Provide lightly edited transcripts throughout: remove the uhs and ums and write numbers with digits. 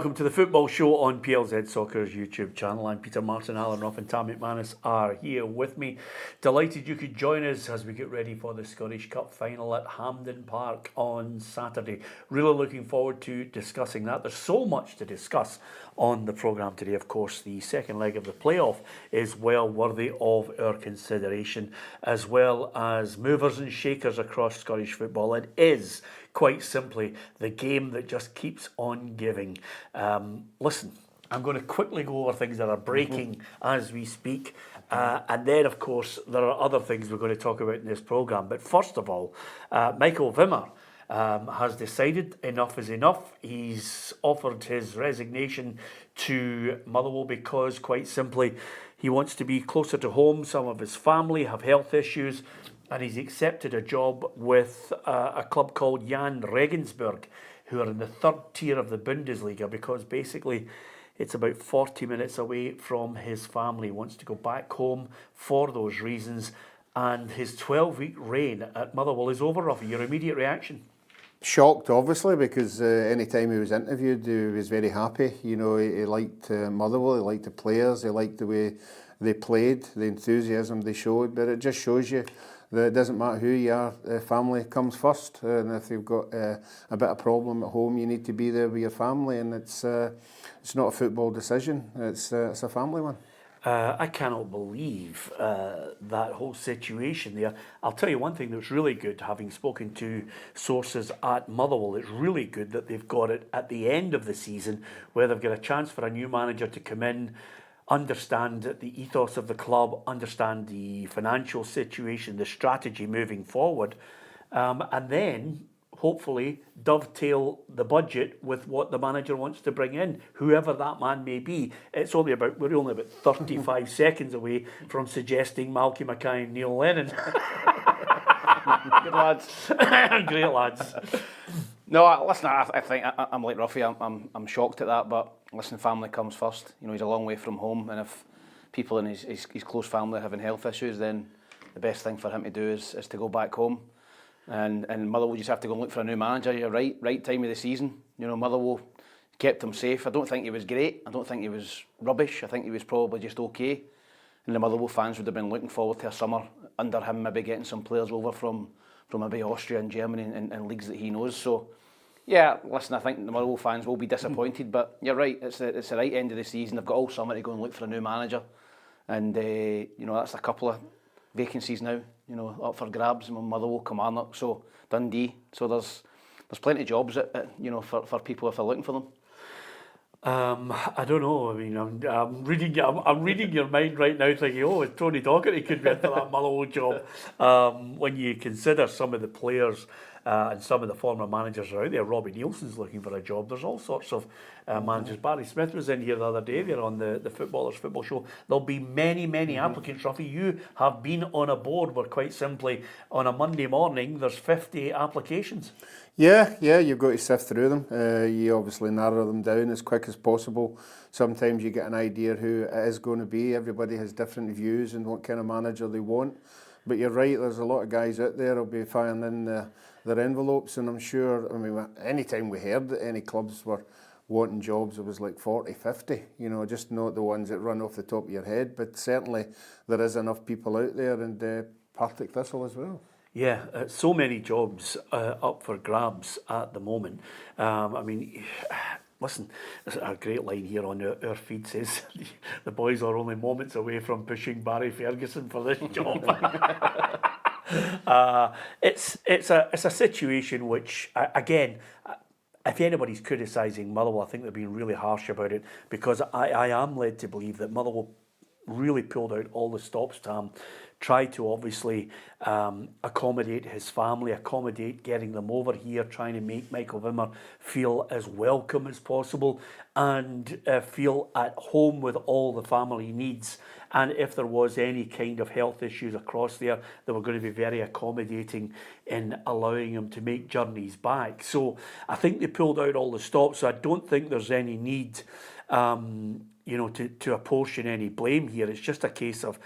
welcome to the football show on PLZ Soccer's YouTube channel. I'm Peter Martindale and Rough Tam McManus are here with me. Delighted you could join us as we get ready for the Scottish Cup final at Hampden Park on Saturday. Really looking forward to discussing that. There's so much to discuss on the programme today. Of course, the second leg of the playoff is well worthy of our consideration, as well as movers and shakers across Scottish football. It is quite simply the game that just keeps on giving. Listen, I'm going to quickly go over things that are breaking as we speak. And then, of course, there are other things we're going to talk about in this programme. But first of all, Michael Wimmer has decided enough is enough. He's offered his resignation to Motherwell because, quite simply, he wants to be closer to home. Some of his family have health issues, and he's accepted a job with a club called Jahn Regensburg, who are in the third tier of the Bundesliga, because basically it's about 40 minutes away from his family. He wants to go back home for those reasons, and his 12-week reign at Motherwell is over. Of your immediate reaction? Shocked, obviously, because any time he was interviewed, he was very happy. You know, he liked Motherwell, he liked the players, he liked the way they played, the enthusiasm they showed. But it just shows you that it doesn't matter who you are, family comes first. And if you've got a bit of problem at home, you need to be there with your family. And it's not a football decision; it's a family one. I cannot believe that whole situation there. I'll tell you one thing that's really good, having spoken to sources at Motherwell, it's really good that they've got it at the end of the season, where they've got a chance for a new manager to come in, understand the ethos of the club, understand the financial situation, the strategy moving forward, and then hopefully dovetail the budget with what the manager wants to bring in, whoever that man may be. We're only about 35 seconds away from suggesting Malky Mackay and Neil Lennon. Good lads. Great lads. No, listen, I think I'm like Ruffy. I'm shocked at that, but listen, family comes first. You know, he's a long way from home, and if people in his close family are having health issues, then the best thing for him to do is to go back home. And Motherwell just have to go and look for a new manager. You're right time of the season. You know, Motherwell kept him safe. I don't think he was great. I don't think he was rubbish. I think he was probably just okay. And the Motherwell fans would have been looking forward to a summer under him, maybe getting some players over from maybe Austria and Germany and leagues that he knows. So, yeah, listen, I think the Motherwell fans will be disappointed, but you're right. It's the right end of the season. They've got all summer to go and look for a new manager, and you know, that's a couple of vacancies now, you know, up for grabs. Motherwell, Kilmarnock, so Dundee. So there's plenty of jobs you know, for people if they're looking for them. I don't know. I mean, I'm reading your mind right now, thinking, oh, Tony Docherty could be into that Motherwell job. When you consider some of the players and some of the former managers are out there, Robbie Nielsen's looking for a job. There's all sorts of managers. Barry Smith was in here the other day. They're on the Footballers Football Show. There'll be many applicants. Ruffy, you have been on a board where quite simply on a Monday morning there's 50 applications. Yeah, you've got to sift through them. You obviously narrow them down as quick as possible. Sometimes you get an idea who it is going to be. Everybody has different views and what kind of manager they want. But you're right, there's a lot of guys out there who'll be firing in their envelopes, and I'm sure, I mean, any time we heard that any clubs were wanting jobs, it was like 40, 50, you know, just not the ones that run off the top of your head, but certainly there is enough people out there, and Partick Thistle as well. Yeah, so many jobs up for grabs at the moment. I mean, listen, there's a great line here on our feed says the boys are only moments away from pushing Barry Ferguson for this job. It's a situation which, again, if anybody's criticising Motherwell, I think they're being really harsh about it, because I am led to believe that Motherwell really pulled out all the stops, Tam, tried to obviously accommodate his family, accommodate getting them over here, trying to make Michael Wimmer feel as welcome as possible and feel at home with all the family needs. And if there was any kind of health issues across there, they were going to be very accommodating in allowing him to make journeys back. So I think they pulled out all the stops. So I don't think there's any need, you know, to apportion any blame here. It's just a case of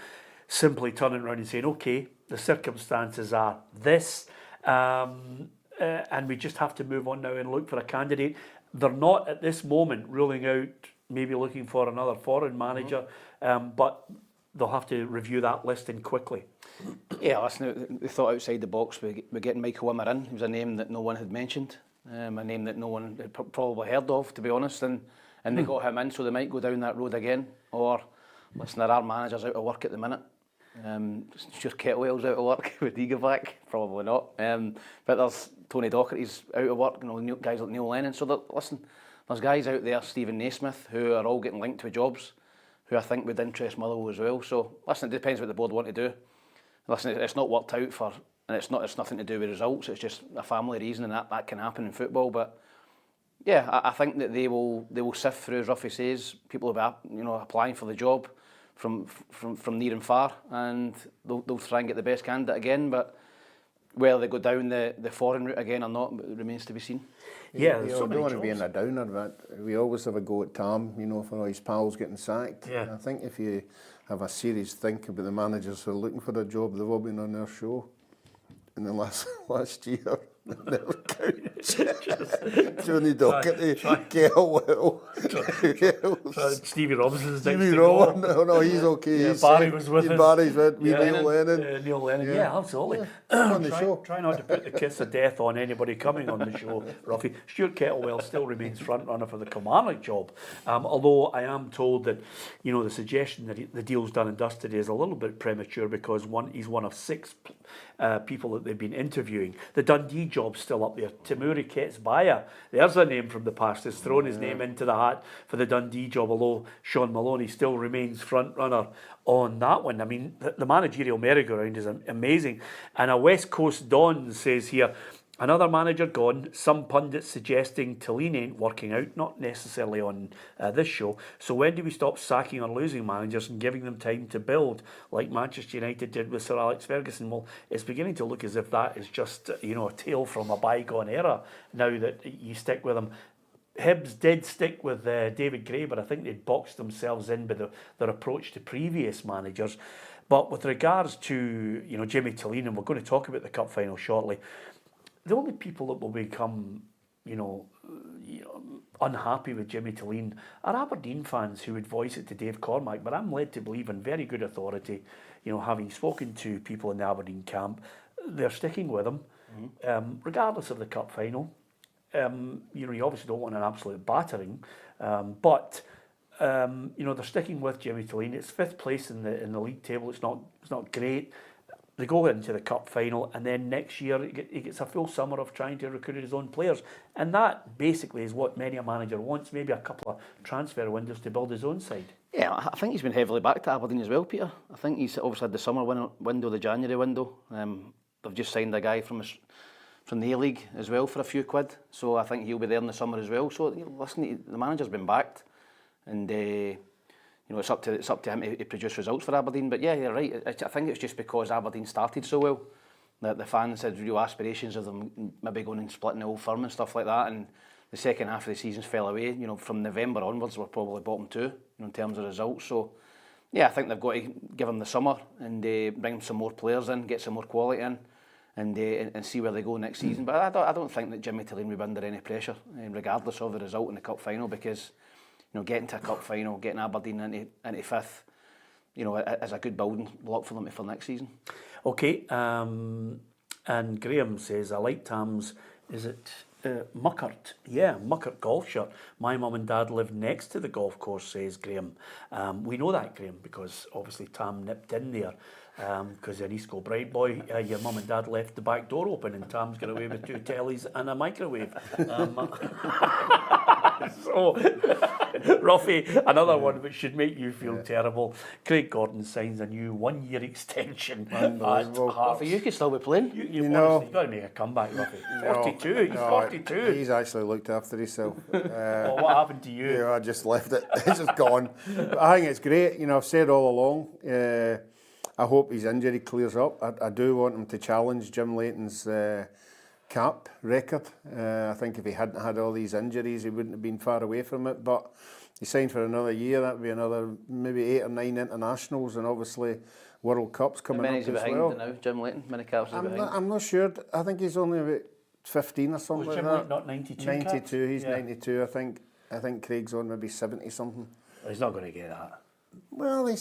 simply turning around and saying, okay, the circumstances are this. and we just have to move on now and look for a candidate. They're not at this moment ruling out maybe looking for another foreign manager, but they'll have to review that listing quickly. Yeah, listen, they thought outside the box. We're getting Michael Wimmer in. He was a name that no one had mentioned, a name that no one had probably heard of, to be honest, and they got him in, so they might go down that road again. Or, listen, there are managers out of work at the minute. Stuart Kettlewell's out of work. Would he go back? Probably not. But there's Tony Docherty's out of work. Guys like Neil Lennon. So listen, there's guys out there, Stephen Naismith, who are all getting linked to jobs, who I think would interest Motherwell as well. So listen, it depends what the board want to do. Listen, it's not worked out for, and it's nothing to do with results. It's just a family reason, and that can happen in football. But yeah, I think that they will sift through, as Ruffy says, people will be applying for the job from near and far, and they'll try and get the best candidate again. But whether they go down the foreign route again or not remains to be seen. Yeah, you don't want to be in a downer, but we always have a go at Tam, for all his pals getting sacked. Yeah. I think if you have a serious think about the managers who are looking for a job, they've all been on their show in the last year. Never counts. Tony Docherty, Kettlewell. Stevie Robinson's next Stevie to go. No, he's okay. Yeah, Barry was with us. Barry's with Neil Lennon. Neil Lennon, yeah, absolutely. On the show. Try not to put the kiss of death on anybody coming on the show, Ruffy. Stuart Kettlewell still remains front runner for the Kilmarnock job. Although I am told that, the suggestion that the deal's done and dusted is a little bit premature because he's one of 6 people that they've been interviewing. The Dundee job's still up there. Timuri Ketsbaya, there's a name from the past, has thrown his name into the hat for the Dundee job, although Sean Maloney still remains front runner on that one. I mean, the managerial merry-go-round is amazing. And a West Coast Don says here, another manager gone, some pundits suggesting Thelin ain't working out, not necessarily on this show. So when do we stop sacking or losing managers and giving them time to build, like Manchester United did with Sir Alex Ferguson? Well, it's beginning to look as if that is just, a tale from a bygone era now that you stick with them. Hibs did stick with David Gray, but I think they'd boxed themselves in by their approach to previous managers. But with regards to, Jimmy Thelin, and we're going to talk about the cup final shortly, the only people that will become, unhappy with Jimmy Thelin are Aberdeen fans who would voice it to Dave Cormack. But I'm led to believe in very good authority, having spoken to people in the Aberdeen camp, they're sticking with him, regardless of the cup final. You obviously don't want an absolute battering, but they're sticking with Jimmy Thelin. It's 5th place in the league table. It's not great. They go into the cup final, and then next year he gets a full summer of trying to recruit his own players. And that basically is what many a manager wants, maybe a couple of transfer windows to build his own side. Yeah, I think he's been heavily backed to Aberdeen as well, Peter. I think he's obviously had the summer window, the January window. They've just signed a guy from the A-League as well for a few quid. So I think he'll be there in the summer as well. So listen, the manager's been backed, and it's up to him to produce results for Aberdeen. But yeah, you're right. I think it's just because Aberdeen started so well that the fans had real aspirations of them maybe going and splitting the old firm and stuff like that. And the second half of the season fell away. From November onwards, we're probably bottom 2 in terms of results. So yeah, I think they've got to give them the summer and bring some more players in, get some more quality in, and see where they go next season. But I don't think that Jimmy Thelin will be under any pressure, regardless of the result in the cup final, because getting to a cup final, getting Aberdeen into 5th, is a good building block for them for next season. Okay, and Graham says, I like Tam's, is it Muckert? Yeah, Muckert golf shirt. My mum and dad live next to the golf course, says Graham. We know that, Graham, because obviously Tam nipped in there. Because in East Kilbride boy, your mum and dad left the back door open and Tam's got away with 2 tellies and a microwave. So, Ruffy, another one which should make you feel terrible. Craig Gordon signs a new 1-year extension at Hearts. You could still be playing. You've got to make a comeback, Ruffy. 42, he's 42. He's actually looked after himself. Well, what happened to you? I just left it. It's just gone. But I think it's great. I've said all along, I hope his injury clears up. I do want him to challenge Jim Leighton's cap record. I think if he hadn't had all these injuries, he wouldn't have been far away from it. But he signed for another year. That would be another maybe 8 or 9 internationals, and obviously World Cups coming up as well. Now, Jim Leighton? Many caps is behind? I'm not sure. I think he's only about 15 or something Was like Jim that. not 92? 92, he's Yeah. 92, I think. I think Craig's on maybe 70 something. He's not going to get that. Well, I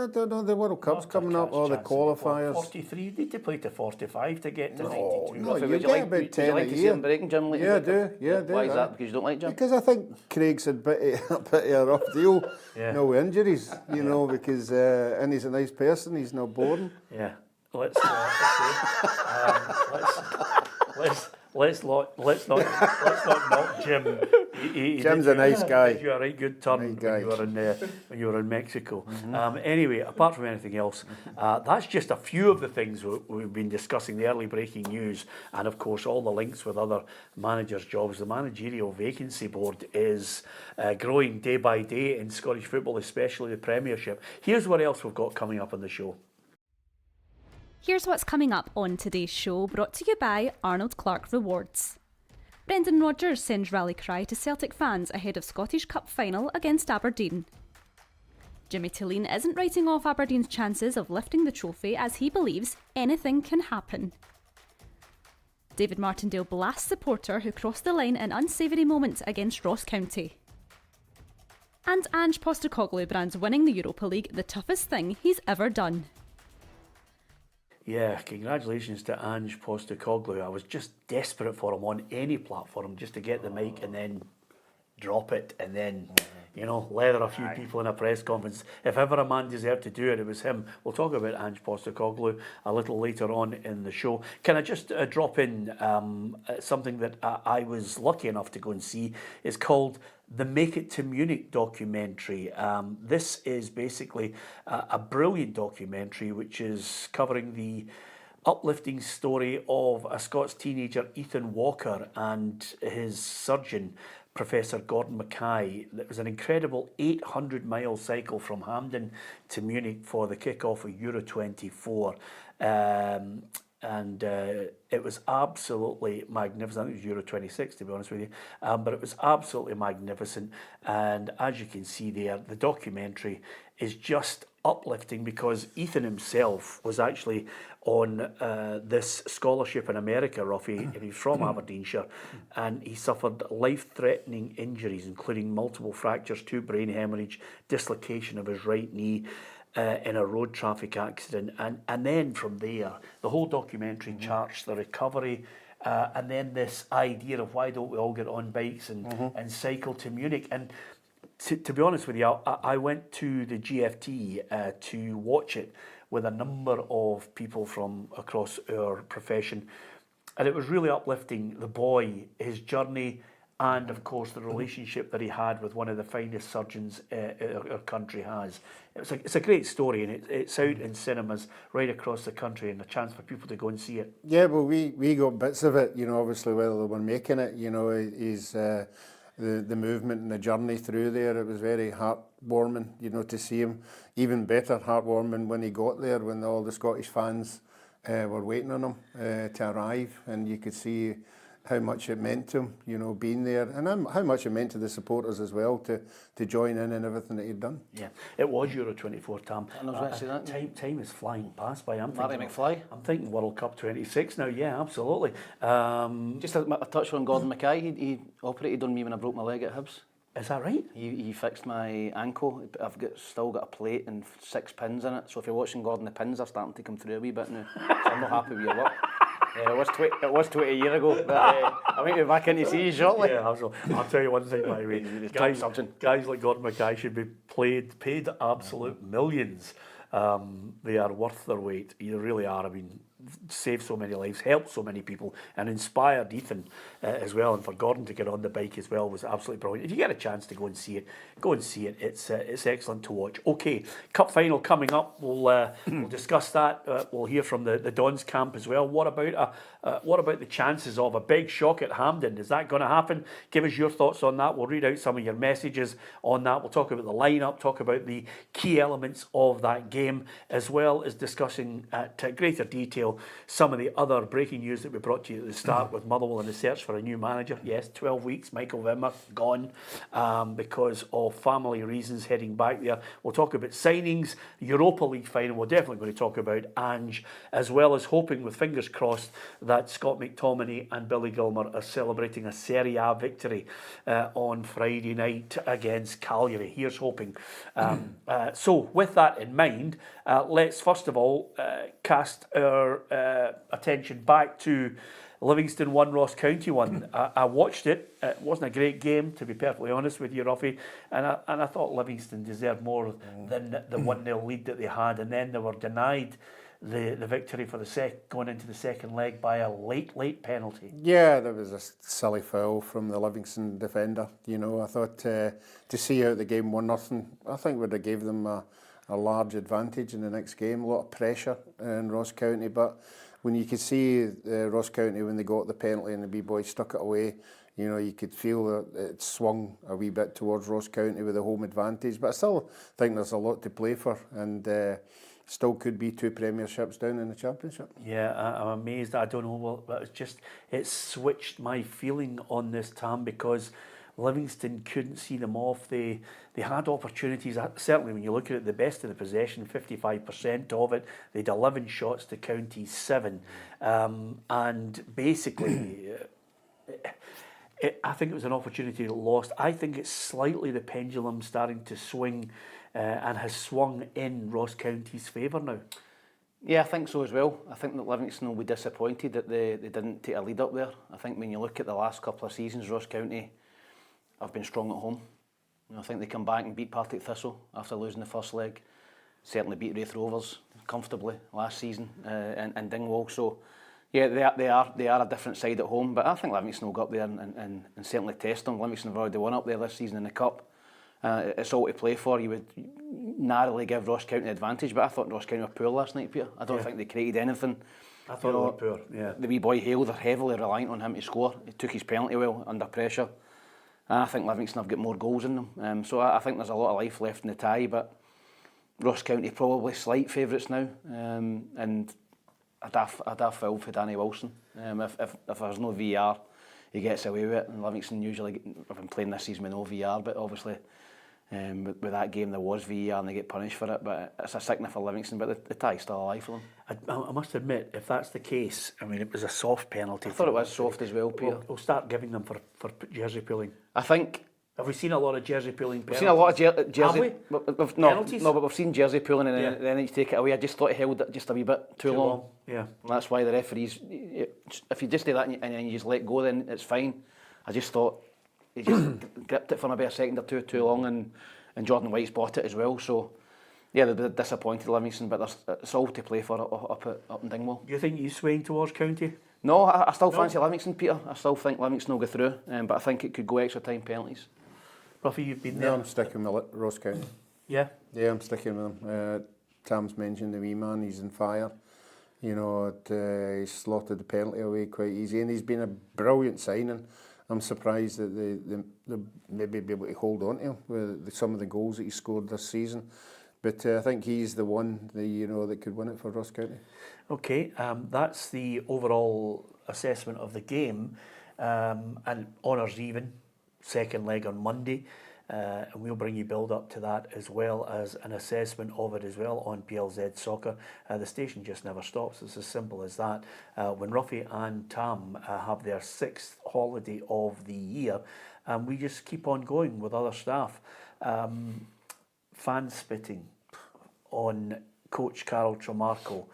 don't know, the World Cup's coming up, or the qualifiers. 43, you need to play to 45 to get to 92. No, Ruffy, you would get like, about would 10 you like a to see year. him breaking Jim? Yeah, I do. Yeah, I do. Why is that? Because you don't like Jim? Because I think Craig's a bit of a rough deal. Yeah. No injuries, you know, because and he's a nice person. He's not boring. Yeah. Let's not knock Jim. Jim's a nice guy. He did you a right good turn when you were in Mexico. Anyway, apart from anything else, that's just a few of the things we've been discussing. The early breaking news, and of course all the links with other managers' jobs. The managerial vacancy board is growing day by day in Scottish football, especially the Premiership. Here's what else we've got coming up on the show. Here's what's coming up on today's show, brought to you by Arnold Clark Rewards. Brendan Rodgers sends rally cry to Celtic fans ahead of Scottish Cup final against Aberdeen. Jimmy Thelin isn't writing off Aberdeen's chances of lifting the trophy as he believes anything can happen. David Martindale blasts supporter who crossed the line in unsavoury moments against Ross County. And Ange Postecoglou brands winning the Europa League the toughest thing he's ever done. Yeah, congratulations to Ange Postecoglou. I was just desperate for him on any platform just to get the mic and then drop it and then, you know, leather a few people in a press conference. If ever a man deserved to do it, it was him. We'll talk about Ange Postecoglou a little later on in the show. Can I just drop in something that I was lucky enough to go and see? It's called the Make It to Munich documentary. This is basically a brilliant documentary which is covering the uplifting story of a Scots teenager, Ethan Walker, and his surgeon, Professor Gordon Mackay. It was an incredible 800-mile cycle from Hampden to Munich for the kick-off of Euro 24. And it was absolutely magnificent. I think it was Euro 26, to be honest with you. But it was absolutely magnificent. And as you can see there, the documentary is just uplifting because Ethan himself was actually on this scholarship in America, Ruffy, and he's from Aberdeenshire, and he suffered life-threatening injuries, including multiple fractures, 2 brain hemorrhage, dislocation of his right knee, in a road traffic accident, and then from there the whole documentary charts the recovery, and then this idea of why don't we all get on bikes and cycle to Munich. And to be honest with you, I went to the GFT to watch it with a number of people from across our profession, and it was really uplifting. The boy, his journey, and of course the relationship that he had with one of the finest surgeons our country has. It's a great story, and it's out in cinemas right across the country, and a chance for people to go and see it. Yeah, well, we got bits of it, you know, obviously while they were making it, you know, is the movement and the journey through there. It was very heartwarming, you know, to see him. Even better heartwarming when he got there, when all the Scottish fans were waiting on him to arrive, and you could see how much it meant to him, you know, being there, and how much it meant to the supporters as well to join in and everything that he'd done. Yeah, it was Euro 24, Tam. I was going to say that. Time is flying past by. Marty McFly. I'm thinking World Cup 26 now. Yeah, absolutely. Just a touch on Gordon Mackay. He operated on me when I broke my leg at Hibs. Is that right? He fixed my ankle. I've still got a plate and 6 pins in it. So if you're watching Gordon, the pins are starting to come through a wee bit now. So I'm not happy with your work. Yeah, it was 20 years ago, but I might be back in to see you shortly. Yeah, absolutely. I'll tell you one thing, by the way. Guys like Gordon Mackay should be paid absolute millions. They are worth their weight. You really are. I mean, saved so many lives, helped so many people, and inspired Ethan as well. And for Gordon to get on the bike as well was absolutely brilliant. If you get a chance to go and see it, go and see it. It's excellent to watch. Okay, cup final coming up. We'll discuss that. We'll hear from the Dons camp as well. What about the chances of a big shock at Hampden? Is that going to happen? Give us your thoughts on that. We'll read out some of your messages on that. We'll talk about the lineup, talk about the key elements of that game, as well as discussing at greater detail know, some of the other breaking news that we brought to you at the start with Motherwell and the search for a new manager. Yes, 12 weeks, Michael Wimmer gone because of family reasons heading back there. We'll talk about signings, Europa League final. We're definitely going to talk about Ange, as well as hoping, with fingers crossed, that Scott McTominay and Billy Gilmour are celebrating a Serie A victory on Friday night against Cagliari. Here's hoping. So with that in mind, let's first of all cast our attention back to Livingston 1, Ross County 1. I watched it. It wasn't a great game, to be perfectly honest with you, Ruffy. And I thought Livingston deserved more than the 1-0 lead that they had. And then they were denied the victory for going into the second leg by a late penalty. Yeah, there was a silly foul from the Livingston defender. You know, I thought to see out the game 1-0, I think would have gave them a large advantage in the next game. A lot of pressure in Ross County, but when you could see Ross County when they got the penalty and the wee boy stuck it away, you know, you could feel that it swung a wee bit towards Ross County with a home advantage. But I still think there's a lot to play for, and still could be 2 premierships down in the championship. Yeah, I'm amazed. I don't know, but it's switched my feeling on this, Tam, because Livingston couldn't see them off. They had opportunities. Certainly, when you look at it, the best of the possession, 55% of it. They had 11 shots to County's 7, and basically, I think it was an opportunity lost. I think it's slightly the pendulum starting to swing, and has swung in Ross County's favour now. Yeah, I think so as well. I think that Livingston will be disappointed that they didn't take a lead up there. I think when you look at the last couple of seasons, Ross County have been strong at home. You know, I think they come back and beat Partick Thistle after losing the first leg. Certainly beat Wraith Rovers comfortably last season, and Dingwall. So yeah, they are a different side at home. But I think Livingston will go up there and certainly test them. Livingston have already won up there this season in the Cup. It's all to play for. You would narrowly give Ross County the advantage, but I thought Ross County were poor last night, Peter. I don't think they created anything. I thought they were poor, yeah. The wee boy Hale, they're heavily reliant on him to score. He took his penalty well under pressure. And I think Livingston have got more goals in them. So I think there's a lot of life left in the tie, but Ross County probably slight favourites now. And I'd have filled for Danny Wilson. If there's no VR, he gets away with it. And Livingston usually have been playing this season with no VR, but obviously with that game there was VR and they get punished for it. But it's a sickness for Livingston, but the tie's still alive for them. I must admit, if that's the case, I mean, it was a soft penalty. I thought it was soft as well, Peter. We'll start giving them for jersey pulling. I think. Have we seen a lot of jersey pulling penalties? We've seen a lot of jersey. Have we? Penalties? No, but we've seen jersey pulling and then you take it away. I just thought he held it just a wee bit too long. Yeah. And that's why the referees, if you just do that and then you just let go, then it's fine. I just thought he just gripped it for maybe a second or two too long, and Jordan White's bought it as well. So yeah, they're disappointed, Livingston, but it's all to play for up in Dingwall. Do you think he's swaying towards County? No, I still fancy Livingston, Peter. I still think Livingston will go through, but I think it could go extra time penalties. Ruffy, you've been there. Yeah, I'm sticking with Ross County. Yeah? Yeah, I'm sticking with him. Tam's mentioned the wee man, he's on fire. You know, he slotted the penalty away quite easy, and he's been a brilliant signing. I'm surprised that they maybe be able to hold on to him with some of the goals that he scored this season. But I think he's the one that could win it for Ross County. Okay, that's the overall assessment of the game, and honours even, second leg on Monday. And we'll bring you build up to that as well as an assessment of it as well on PLZ Soccer. The station just never stops. It's as simple as that. When Ruffy and Tam have their 6th holiday of the year, we just keep on going with other staff. Fan spitting on Coach Carol Tremarco.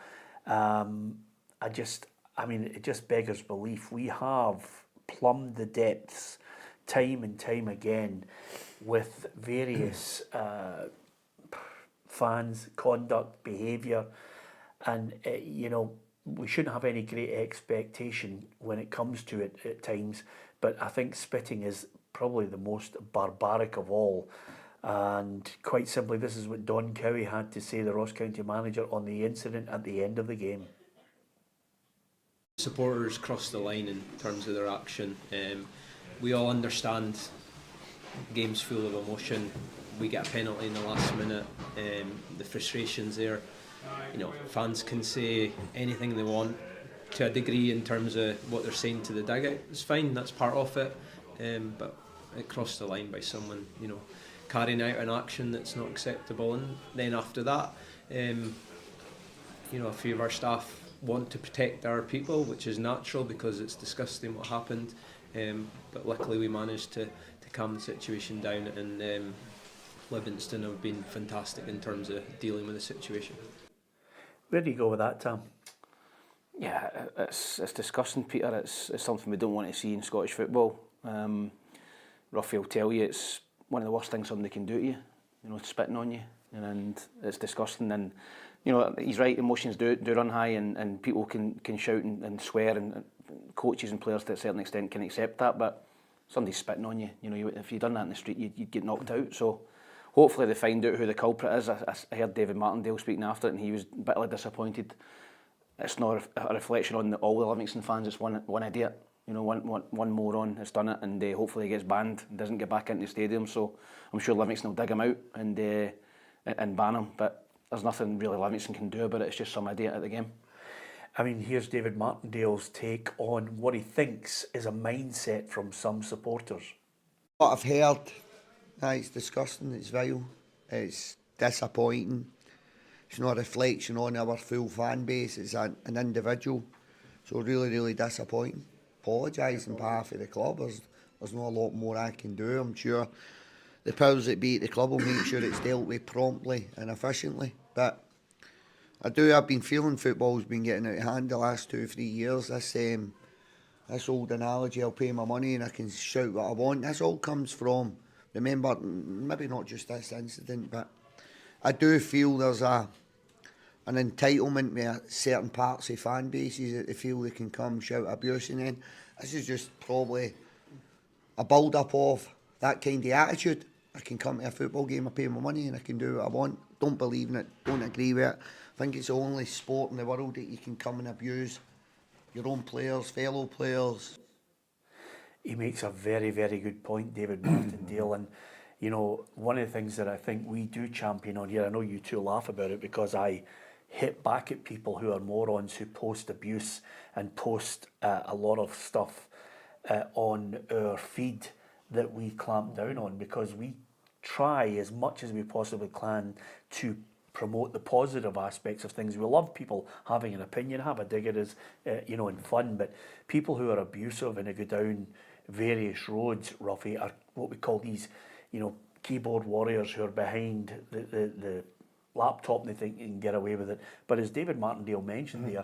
It just beggars belief. We have plumbed the depths time and time again with various fans' conduct, behaviour, and we shouldn't have any great expectation when it comes to it at times, but I think spitting is probably the most barbaric of all. And quite simply, this is what Don Cowie had to say, the Ross County manager, on the incident at the end of the game. Supporters crossed the line in terms of their action. We all understand the game's full of emotion. We get a penalty in the last minute. The frustration's there. fans can say anything they want to a degree in terms of what they're saying to the dugout. It's fine, that's part of it, but it crossed the line by someone, carrying out an action that's not acceptable. And then after that, a few of our staff want to protect our people, which is natural because it's disgusting what happened. But luckily we managed to calm the situation down, and Livingston have been fantastic in terms of dealing with the situation. Where do you go with that, Tam? Yeah, it's disgusting, Peter. It's something we don't want to see in Scottish football. Ruffy will tell you it's one of the worst things somebody can do to you, spitting on you, and it's disgusting. And he's right, emotions do run high, and people can shout and swear, and coaches and players to a certain extent can accept that, but somebody's spitting on you. If you'd done that in the street, you'd get knocked out. So hopefully they find out who the culprit is. I heard David Martindale speaking after it, and he was bitterly disappointed. It's not a reflection on all the Livingston fans. It's one idiot, one moron has done it, and hopefully he gets banned and doesn't get back into the stadium. So I'm sure Livingston will dig him out and ban him. But there's nothing really Livingston can do about it. It's just some idiot at the game. I mean, here's David Martindale's take on what he thinks is a mindset from some supporters. What I've heard, it's disgusting, it's vile, it's disappointing. It's not a reflection on our full fan base, it's an individual. So really, really disappointing. Apologise on behalf of the club. There's not a lot more I can do. I'm sure the powers that be at the club will make sure it's dealt with promptly and efficiently. But I've been feeling football's been getting out of hand the last 2 or 3 years. This old analogy, I'll pay my money and I can shout what I want. This all comes from, remember, maybe not just this incident, but I do feel there's an entitlement with certain parts of fan bases that they feel they can come shout abuse, and then this is just probably a build-up of that kind of attitude. I can come to a football game, I pay my money and I can do what I want. Don't believe in it, don't agree with it. I think it's the only sport in the world that you can come and abuse your own players, fellow players. He makes a very, very good point, David Martindale, and one of the things that I think we do champion on here, I know you two laugh about it because I hit back at people who are morons who post abuse and post a lot of stuff on our feed that we clamp down on, because we try as much as we possibly can to promote the positive aspects of things. We love people having an opinion, have a dig at us, in fun, but people who are abusive and who go down various roads, Ruffy, are what we call these keyboard warriors who are behind the laptop and they think they can get away with it. But as David Martindale mentioned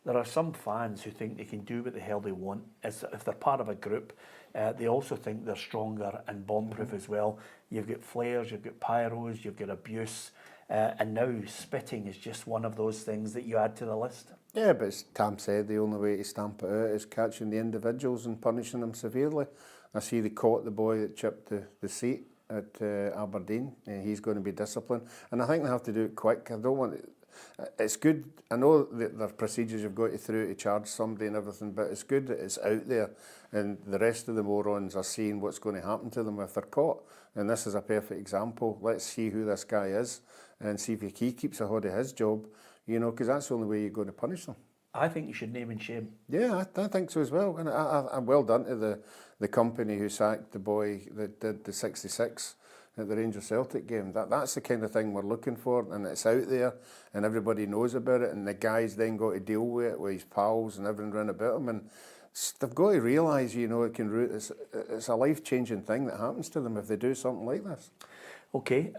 there are some fans who think they can do what the hell they want. If they're part of a group, they also think they're stronger and bomb-proof as well. You've got flares, you've got pyros, you've got abuse, and now spitting is just one of those things that you add to the list. Yeah, but as Tam said, the only way to stamp it out is catching the individuals and punishing them severely. I see they caught the boy that chipped the seat at Aberdeen. He's going to be disciplined, and I think they have to do it quick. I don't want it. It's good. I know that there are procedures you've got to through to charge somebody and everything, but it's good that it's out there, and the rest of the morons are seeing what's going to happen to them if they're caught. And this is a perfect example. Let's see who this guy is, and see if he keeps a hold of his job. Because that's the only way you're going to punish them. I think you should name and shame. Yeah, I think so as well. And I'm well done to the company who sacked the boy that did the 66 at the Rangers Celtic game. That's the kind of thing we're looking for, and it's out there, and everybody knows about it, and the guys then got to deal with it with his pals and everyone round about him, and they've got to realise, it can root. It's a life-changing thing that happens to them if they do something like this. Okay,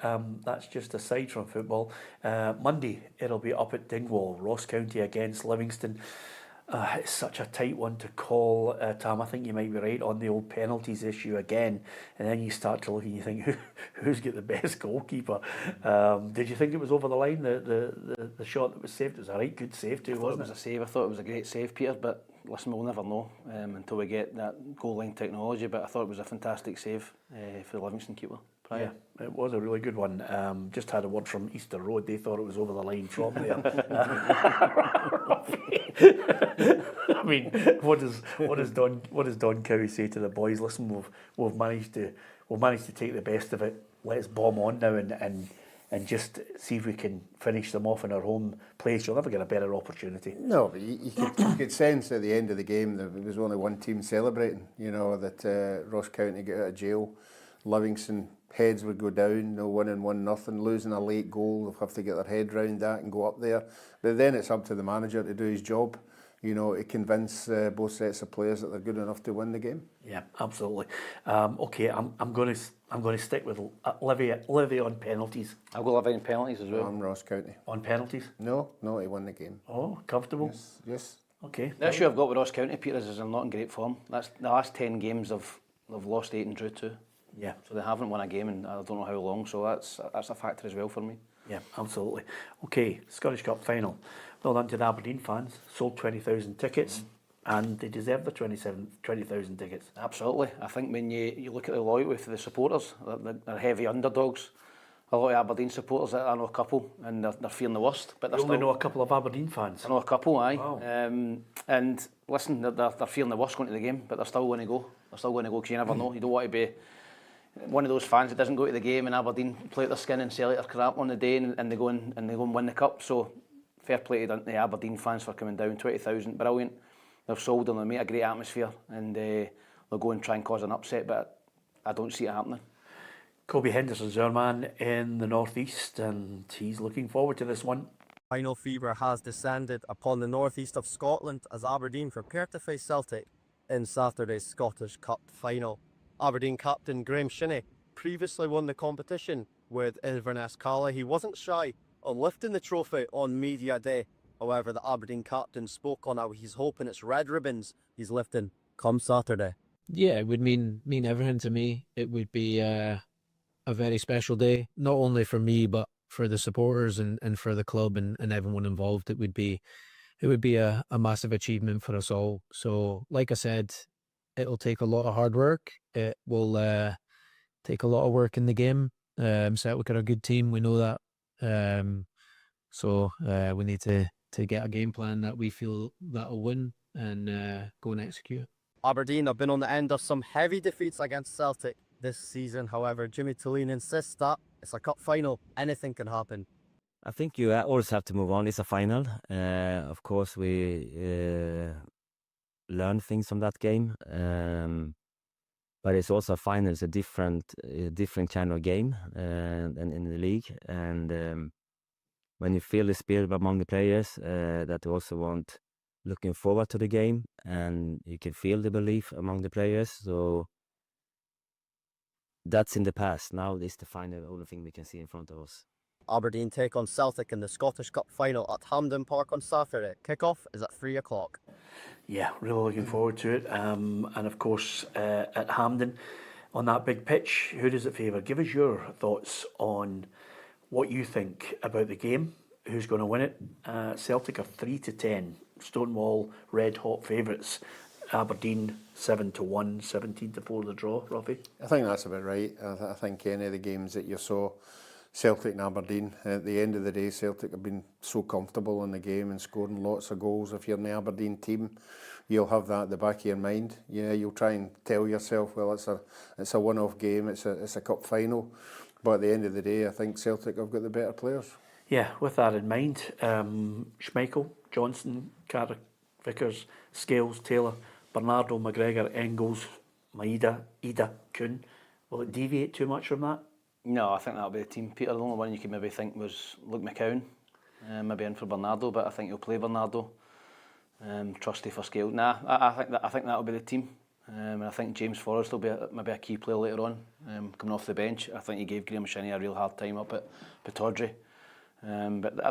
that's just aside from football. Monday, it'll be up at Dingwall, Ross County against Livingston. It's such a tight one to call, Tam. I think you might be right on the old penalties issue again. And then you start to look and you think, who's got the best goalkeeper? Did you think it was over the line, the shot that was saved? It was a right good save too, wasn't it? It was a save. I thought it was a great save, Peter, but listen, we'll never know until we get that goal line technology, but I thought it was a fantastic save for the Livingston keeper. Yeah, it was a really good one. Just had a word from Easter Road. They thought it was over the line from there. I mean, what does Don Cowie say to the boys? Listen, we've managed to take the best of it. Let's bomb on now and and just see if we can finish them off in our home place. You'll never get a better opportunity. No, but you could sense at the end of the game that there was only one team celebrating, you know, that Ross County got out of jail. Livingston heads would go down, winning 1-0, losing a late goal, they'll have to get their head round that and go up there. But then it's up to the manager to do his job, you know, to convince both sets of players that they're good enough to win the game. Yeah, absolutely. Okay, I'm going to stick with Livy on penalties. I'll go Livy on penalties as well. I'm Ross County. On penalties? No, he won the game. Oh, comfortable? Yes. Okay. The issue I've got with Ross County, Peter, is they're not in great form. That's the last 10 games they've lost 8 and drew 2. Yeah. So they haven't won a game in I don't know how long, so that's a factor as well for me. Yeah, absolutely. Okay, Scottish Cup final. Well done to the Aberdeen fans. Sold 20,000 tickets, and they deserve the 20,000 tickets. Absolutely. I think when you look at the loyalty for the supporters, they're heavy underdogs. A lot of Aberdeen supporters, I know a couple, and they're fearing the worst. But You only know a couple of Aberdeen fans. I know a couple, aye. Wow. And listen, they're fearing the worst going to the game, but they're still going to go. They're still going to go because you never know. You don't want to be one of those fans that doesn't go to the game and Aberdeen play out their skin and sell out their crap on the day and they go and win the cup. So fair play to the Aberdeen fans for coming down. 20,000, brilliant. They've sold them, they make a great atmosphere, and they'll go and try and cause an upset, but I don't see it happening. Kobe Henderson's our man in the northeast, and he's looking forward to this one. Final fever has descended upon the northeast of Scotland as Aberdeen prepare to face Celtic in Saturday's Scottish Cup final. Aberdeen captain Graeme Shinnie previously won the competition with Inverness Cala. He wasn't shy on lifting the trophy on media day. However, the Aberdeen captain spoke on how he's hoping it's red ribbons he's lifting come Saturday. Yeah, it would mean everything to me. It would be a very special day, not only for me, but for the supporters and for the club and everyone involved. It would be a massive achievement for us all. So, like I said, it'll take a lot of hard work. It will take a lot of work in the game. Celtic are a good team, we know that. So we need to get a game plan that we feel that'll win and go and execute. Aberdeen have been on the end of some heavy defeats against Celtic this season. However, Jimmy Thelin insists that it's a cup final. Anything can happen. I think you always have to move on. It's a final. Of course, we learn things from that game. But it's also a final. It's a different kind of game than in the league. And when you feel the spirit among the players, that they also want looking forward to the game, and you can feel the belief among the players. So that's in the past. Now this is the final, only thing we can see in front of us. Aberdeen take on Celtic in the Scottish Cup final at Hampden Park on Saturday. Kick-off is at 3 o'clock. Yeah, really looking forward to it. And of course, at Hampden, on that big pitch, who does it favour? Give us your thoughts on what you think about the game, who's going to win it. Celtic are 3-10, Stonewall red hot favourites. Aberdeen 7-1, 17-4 the draw. Robbie? I think that's about right. I think any of the games that you saw, Celtic and Aberdeen, at the end of the day, Celtic have been so comfortable in the game and scoring lots of goals. If you're in the Aberdeen team, you'll have that at the back of your mind. Yeah, you'll try and tell yourself, well, it's a one-off game, it's a cup final. But at the end of the day, I think Celtic have got the better players. Yeah, with that in mind, Schmeichel, Johnson, Carrick, Vickers, Scales, Taylor, Bernardo, McGregor, Engels, Idah, Kuhn. Will it deviate too much from that? No, I think that'll be the team. Peter, the only one you could maybe think was Luke McCowan, maybe in for Bernardo, but I think he'll play Bernardo. Trusty for Scales. Nah, I think that'll be the team. And I think James Forrest will be maybe a key player later on, coming off the bench. I think he gave Graeme Shinnie a real hard time up at Pittodrie.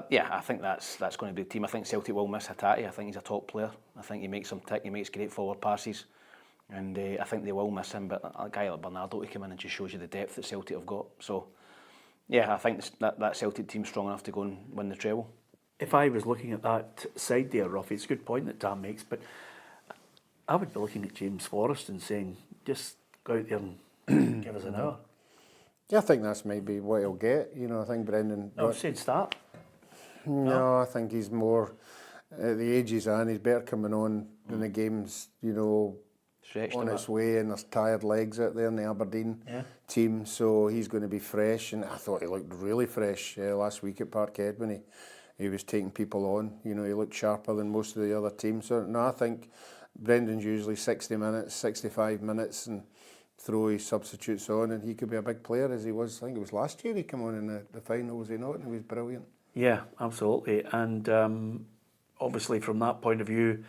Yeah, I think that's going to be the team. I think Celtic will miss Hatate. I think he's a top player. I think he makes them tick. He makes great forward passes, and I think they will miss him. But a guy like Bernardo to come in and just shows you the depth that Celtic have got. So, yeah, I think that Celtic team's strong enough to go and win the treble. If I was looking at that side there, Ruffy, it's a good point that Tam makes, but I would be looking at James Forrest and saying, just go out there and give us an hour. Yeah, I think that's maybe what he'll get. You know, I think Brendan... No, saying start. No, I think he's more... At the age he's on, he's better coming on when the game's, you know, Stretched on a its bit. way, and there's tired legs out there in the Aberdeen team, so he's going to be fresh. And I thought he looked really fresh last week at Parkhead when he was taking people on. You know, he looked sharper than most of the other teams. So no, I think Brendan's usually 60 minutes, 65 minutes, and throw his substitutes on, and he could be a big player as he was. I think it was last year he came on in the final, was he not? And he was brilliant. Yeah, absolutely. And obviously from that point of view,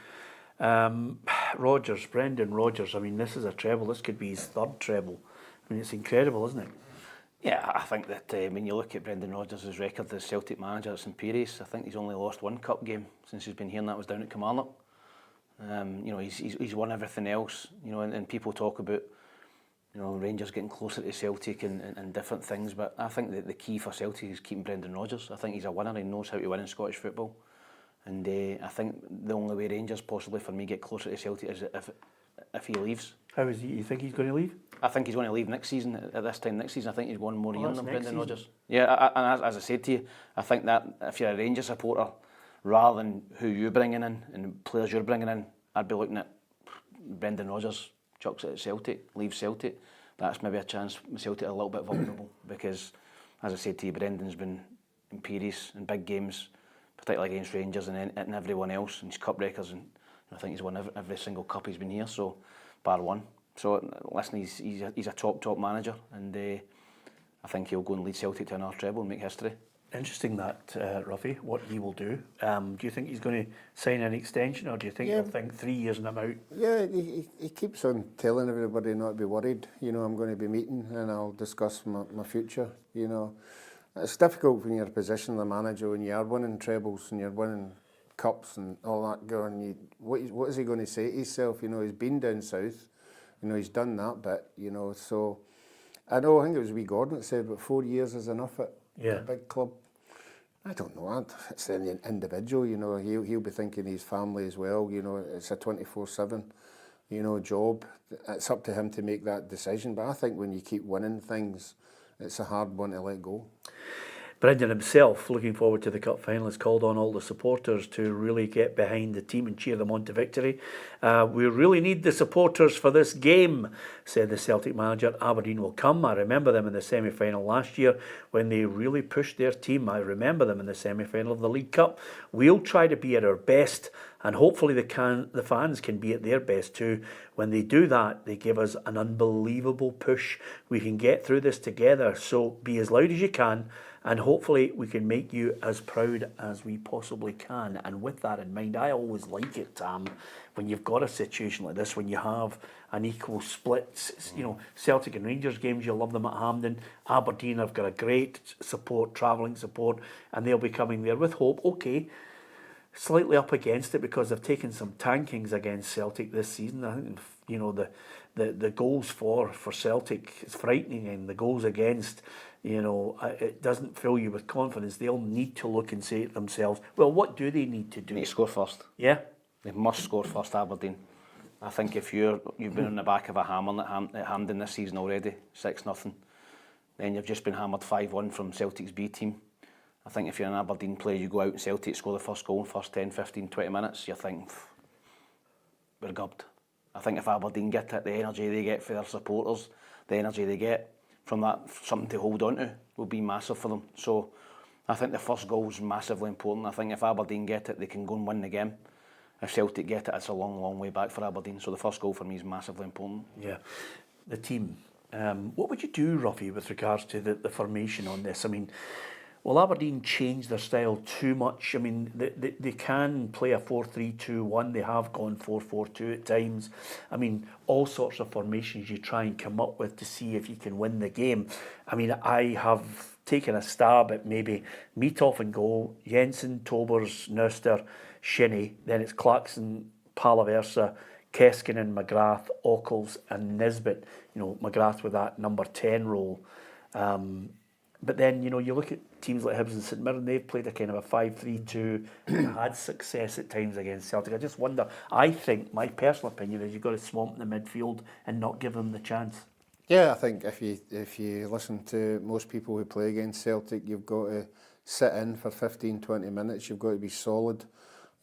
Brendan Rodgers, I mean, this is a treble. This could be his third treble. I mean, it's incredible, isn't it? Yeah, I think that when you look at Brendan Rodgers' record as Celtic manager at St Piries, I think he's only lost one cup game since he's been here, and that was down at Kilmarnock. You know, he's won everything else. You know, and people talk about, you know, Rangers getting closer to Celtic and different things, but I think that the key for Celtic is keeping Brendan Rodgers. I think he's a winner. He knows how to win in Scottish football, and I think the only way Rangers possibly for me get closer to Celtic is if he leaves. How is he? You think he's going to leave? I think he's going to leave next season. At this time next season, I think he's one more year than Brendan season. Rodgers. Yeah, and as I said to you, I think that if you're a Rangers supporter, rather than who you're bringing in and players you're bringing in, I'd be looking at Brendan Rodgers chucks it at Celtic, leaves Celtic. That's maybe a chance Celtic are a little bit vulnerable because, as I said to you, Brendan's been imperious in big games, particularly against Rangers and everyone else, and his cup records, and I think he's won every single cup he's been here, so bar one. So listen, he's a top manager, and I think he'll go and lead Celtic to another treble and make history. Interesting that, Ruffy, what he will do. Do you think he's going to sign an extension, or do you think he'll think 3 years and I'm out? Yeah, he keeps on telling everybody not to be worried. You know, I'm going to be meeting and I'll discuss my future. You know, it's difficult when you're a position of the manager, when you are winning trebles and you're winning cups and all that going. What is he going to say to himself? You know, he's been down south. You know, he's done that bit. You know, so I think it was wee Gordon that said, but 4 years is enough at a big club. I don't know. It's an individual. You know, he'll be thinking his family as well. You know, it's a 24/7, you know, job. It's up to him to make that decision. But I think when you keep winning things, it's a hard one to let go. Brendan himself, looking forward to the cup final, has called on all the supporters to really get behind the team and cheer them on to victory. We really need the supporters for this game, said the Celtic manager. Aberdeen will come. I remember them in the semi-final last year when they really pushed their team. I remember them in the semi-final of the League Cup. We'll try to be at our best, and hopefully the fans can be at their best too. When they do that, they give us an unbelievable push. We can get through this together, so be as loud as you can, and hopefully we can make you as proud as we possibly can. And with that in mind, I always like it, Tam, when you've got a situation like this, when you have an equal split. You know, Celtic and Rangers games, you love them at Hampden. Aberdeen have got a great support, travelling support, and they'll be coming there with hope. Okay, slightly up against it because they've taken some tankings against Celtic this season. I think, you know, the goals for Celtic is frightening, and the goals against, you know, it doesn't fill you with confidence. They'll need to look and say to themselves, well, what do they need to do? They need to score first. Yeah. They must score first, Aberdeen. I think if you've been on the back of a hammer at Hampden this season already, 6-0, then you've just been hammered 5-1 from Celtic's B team. I think if you're an Aberdeen player, you go out and Celtic score the first goal in the first 10, 15, 20 minutes, you think, we're gubbed. I think if Aberdeen get it, the energy they get for their supporters, the energy they get from that, something to hold on to, will be massive for them. So I think the first goal is massively important. I think if Aberdeen get it, they can go and win the game. If Celtic get it, it's a long, long way back for Aberdeen. So the first goal for me is massively important. Yeah. The team. What would you do, Ruffy, with regards to the formation on this? I mean, will Aberdeen change their style too much? I mean, they can play a 4-3-2-1. They have gone 4-4-2 at times. I mean, all sorts of formations you try and come up with to see if you can win the game. I mean, I have taken a stab at maybe Meathoff in goal, Jensen, Tobers, Neuster, Shinnie. Then it's Clarkson, Palaversa, Keskinen, McGrath, Ockles and Nisbet. You know, McGrath with that number 10 role. But then, you know, you look at teams like Hibs and St Mirren, they've played a kind of a 5-3-2 and had success at times against Celtic. I just wonder, I think, my personal opinion is you've got to swamp the midfield and not give them the chance. Yeah, I think if you listen to most people who play against Celtic, you've got to sit in for 15-20 minutes. You've got to be solid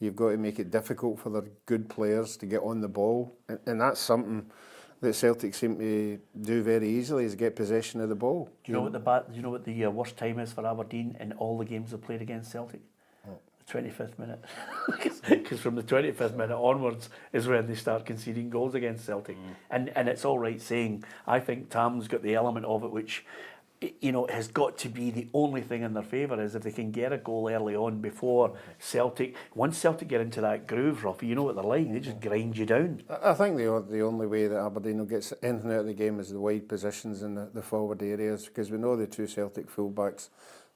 You've got to make it difficult for their good players to get on the ball, and that's something that Celtic seem to do very easily, is get possession of the ball. Do you know what the worst time is for Aberdeen in all the games they've played against Celtic? The 25th minute. Because from the 25th minute onwards is when they start conceding goals against Celtic. And it's all right saying, I think Tam's got the element of it which, you know, has got to be the only thing in their favour, is if they can get a goal early on before Celtic. Once Celtic get into that groove, Ruffy, you know what they're like, they just grind you down. I think the only way that Aberdeen will get anything out of the game is the wide positions in the forward areas, because we know the two Celtic fullbacks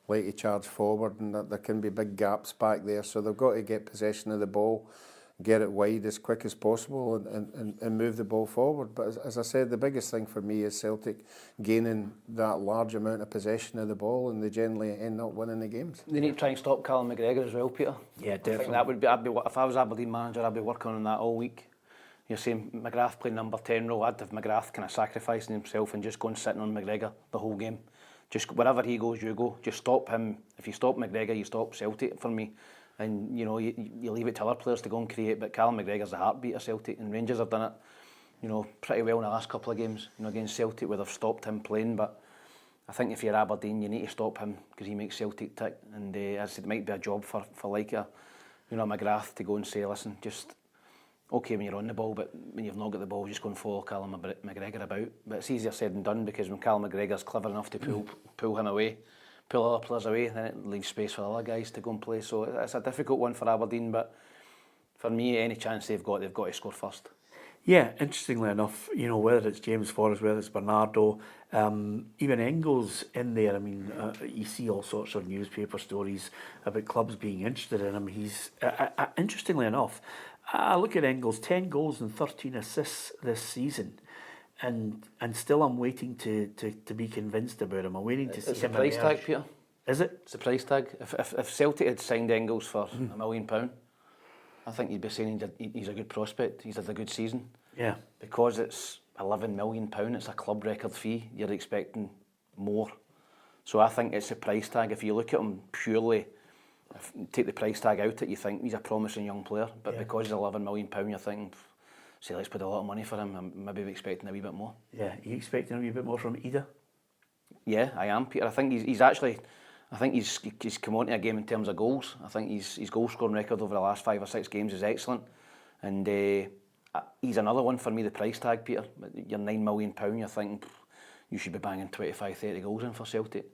like to charge forward, and that there can be big gaps back there, so they've got to get possession of the ball, get it wide as quick as possible, and move the ball forward. But as I said, the biggest thing for me is Celtic gaining that large amount of possession of the ball, and they generally end up winning the games. They need to try and stop Callum McGregor as well, Peter. Yeah, I think that would be, if I was Aberdeen manager, I'd be working on that all week. You're saying McGrath playing number 10 role, I'd have McGrath kind of sacrificing himself and just going sitting on McGregor the whole game. Just wherever he goes, you go. Just stop him. If you stop McGregor, you stop Celtic for me. And, you know, you leave it to other players to go and create, but Callum McGregor's the heartbeat of Celtic, and Rangers have done it, you know, pretty well in the last couple of games, you know, against Celtic, where they've stopped him playing. But I think if you're Aberdeen, you need to stop him, because he makes Celtic tick. And as I said, it might be a job for like a, you know, McGrath to go and say, listen, just okay when you're on the ball, but when you've not got the ball, just go and follow Callum McGregor about. But it's easier said than done, because when Callum McGregor's clever enough to pull him away, pull other players away, then it leaves space for other guys to go and play. So it's a difficult one for Aberdeen, but for me, any chance they've got to score first. Yeah, interestingly enough, you know, whether it's James Forrest, whether it's Bernardo, even Engels in there, I mean, you see all sorts of newspaper stories about clubs being interested in him. He's, interestingly enough, I look at Engels, 10 goals and 13 assists this season. And still I'm waiting to be convinced about him. I'm waiting to see him. It's a price tag, Peter. Is it? It's a price tag. If Celtic had signed Engels for £1 million, I think you'd be saying he's a good prospect. He's had a good season. Yeah. Because it's £11 million, it's a club record fee. You're expecting more. So I think it's a price tag. If you look at him purely, take the price tag out, you think he's a promising young player. But because he's £11 million, you're thinking, say, let's put a lot of money for him. I'm maybe expecting a wee bit more. Yeah, are you expecting a wee bit more from Idah? Yeah, I am, Peter. I think he's actually, I think he's come onto a game in terms of goals. I think his goal scoring record over the last 5 or 6 games is excellent, and he's another one for me. The price tag, Peter. You're £9 million. You're thinking you should be banging 25, 30 goals in for Celtic,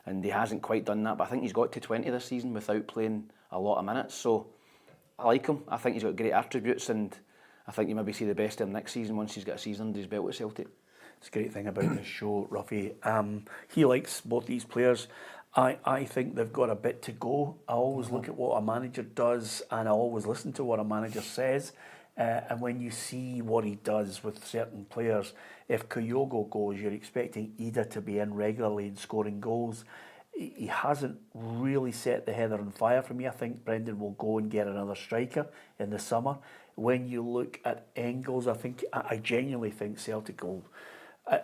and he hasn't quite done that. But I think he's got to 20 this season without playing a lot of minutes. So I like him. I think he's got great attributes, and I think you maybe see the best of him next season once he's got a season under his belt at Celtic. It's a great thing about this show, Ruffy. He likes both these players. I think they've got a bit to go. I always look at what a manager does, and I always listen to what a manager says. And when you see what he does with certain players, if Kyogo goes, you're expecting Idah to be in regularly and scoring goals. He hasn't really set the heather on fire for me. I think Brendan will go and get another striker in the summer. When you look at Engels, I genuinely think Celtic will.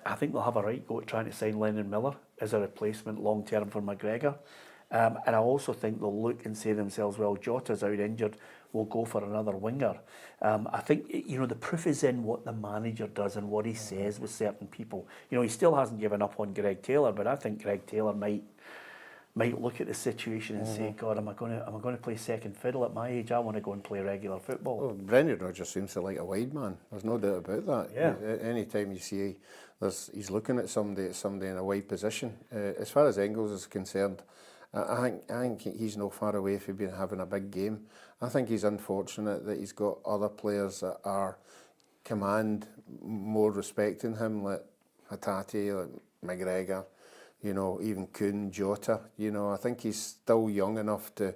I think they'll have a right go at trying to sign Lennon Miller as a replacement long term for McGregor. And I also think they'll look and say to themselves, well, Jota's out injured, we'll go for another winger. I think, you know, the proof is in what the manager does and what he says with certain people. You know, he still hasn't given up on Greg Taylor, but I think Greg Taylor might look at the situation and say, God, am I going to play second fiddle at my age? I want to go and play regular football. Well, Brendan Rodgers seems to like a wide man. There's no doubt about that. Yeah. Anytime you see he's looking at somebody in a wide position. As far as Engels is concerned, I think he's no far away from having a big game. I think he's unfortunate that he's got other players that are command more respect in him, like Hatate, like McGregor, you know, even Kuhn, Jota. You know, I think he's still young enough to.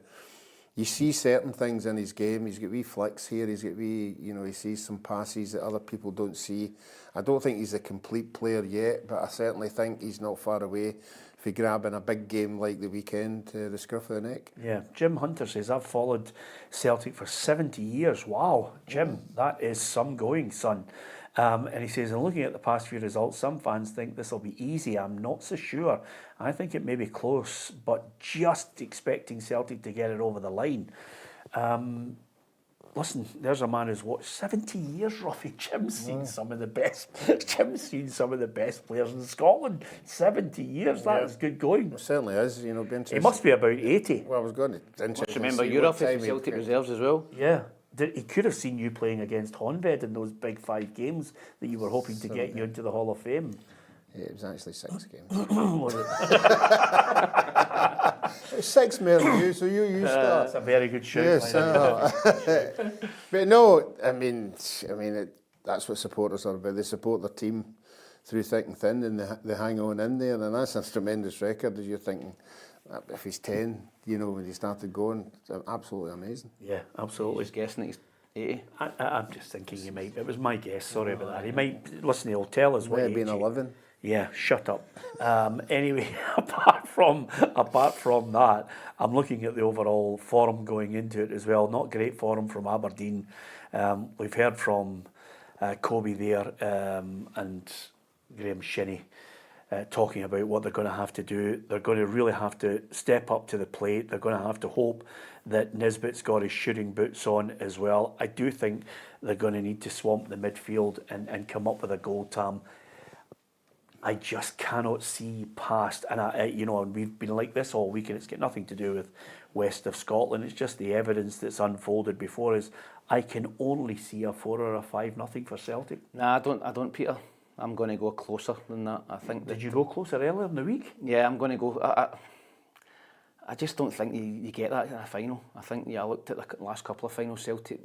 You see certain things in his game. He's got wee flicks here. He's got wee, you know, he sees some passes that other people don't see. I don't think he's a complete player yet, but I certainly think he's not far away if he grabbing a big game like the weekend to the scruff of the neck. Yeah, Jim Hunter says, I've followed Celtic for 70 years. Wow, Jim, that is some going, son. And he says, in looking at the past few results, some fans think this will be easy. I'm not so sure. I think it may be close, but just expecting Celtic to get it over the line. listen, there's a man who's watched 70 years, Ruffy. Jim's seen some of the best. Jim's seen some of the best players in Scotland. 70 years, that is good going. It certainly is, you know. Be He must be about 80. Well, I was going to. Let's remember Europe for Celtic reserves as well. Yeah. He could have seen you playing against Honved in those big 5 games that you were hoping to get you into the Hall of Fame. Yeah, it was actually 6 games. Was it? It's 6 more than you, so you used that. That's a very good shout. Yes, but no, I mean, that's what supporters are about. They support their team through thick and thin, and they hang on in there, and that's a tremendous record. As you're thinking, if he's 10, you know, when he started going, it's absolutely amazing. Yeah, absolutely. Just guessing that he's 80. I'm just thinking he might. It was my guess. Sorry about that. He might listen. He'll tell us what Might have age been he- 11. Yeah, shut up. Anyway, apart from that, I'm looking at the overall form going into it as well. Not great form from Aberdeen. We've heard from Kobe there and Graeme Shinnie talking about what they're going to have to do. They're going to really have to step up to the plate. They're going to have to hope that Nisbet's got his shooting boots on as well. I do think they're going to need to swamp the midfield and come up with a goal, Tam. I just cannot see past, and you know, we've been like this all week, and it's got nothing to do with west of Scotland. It's just the evidence that's unfolded before us. I can only see a 4 or a 5-0 for Celtic. Nah, I don't, Peter. I'm going to go closer than that. I think. Did you go closer earlier in the week? Yeah, I'm going to go. I just don't think you get that in a final. I think I looked at the last couple of finals. Celtic,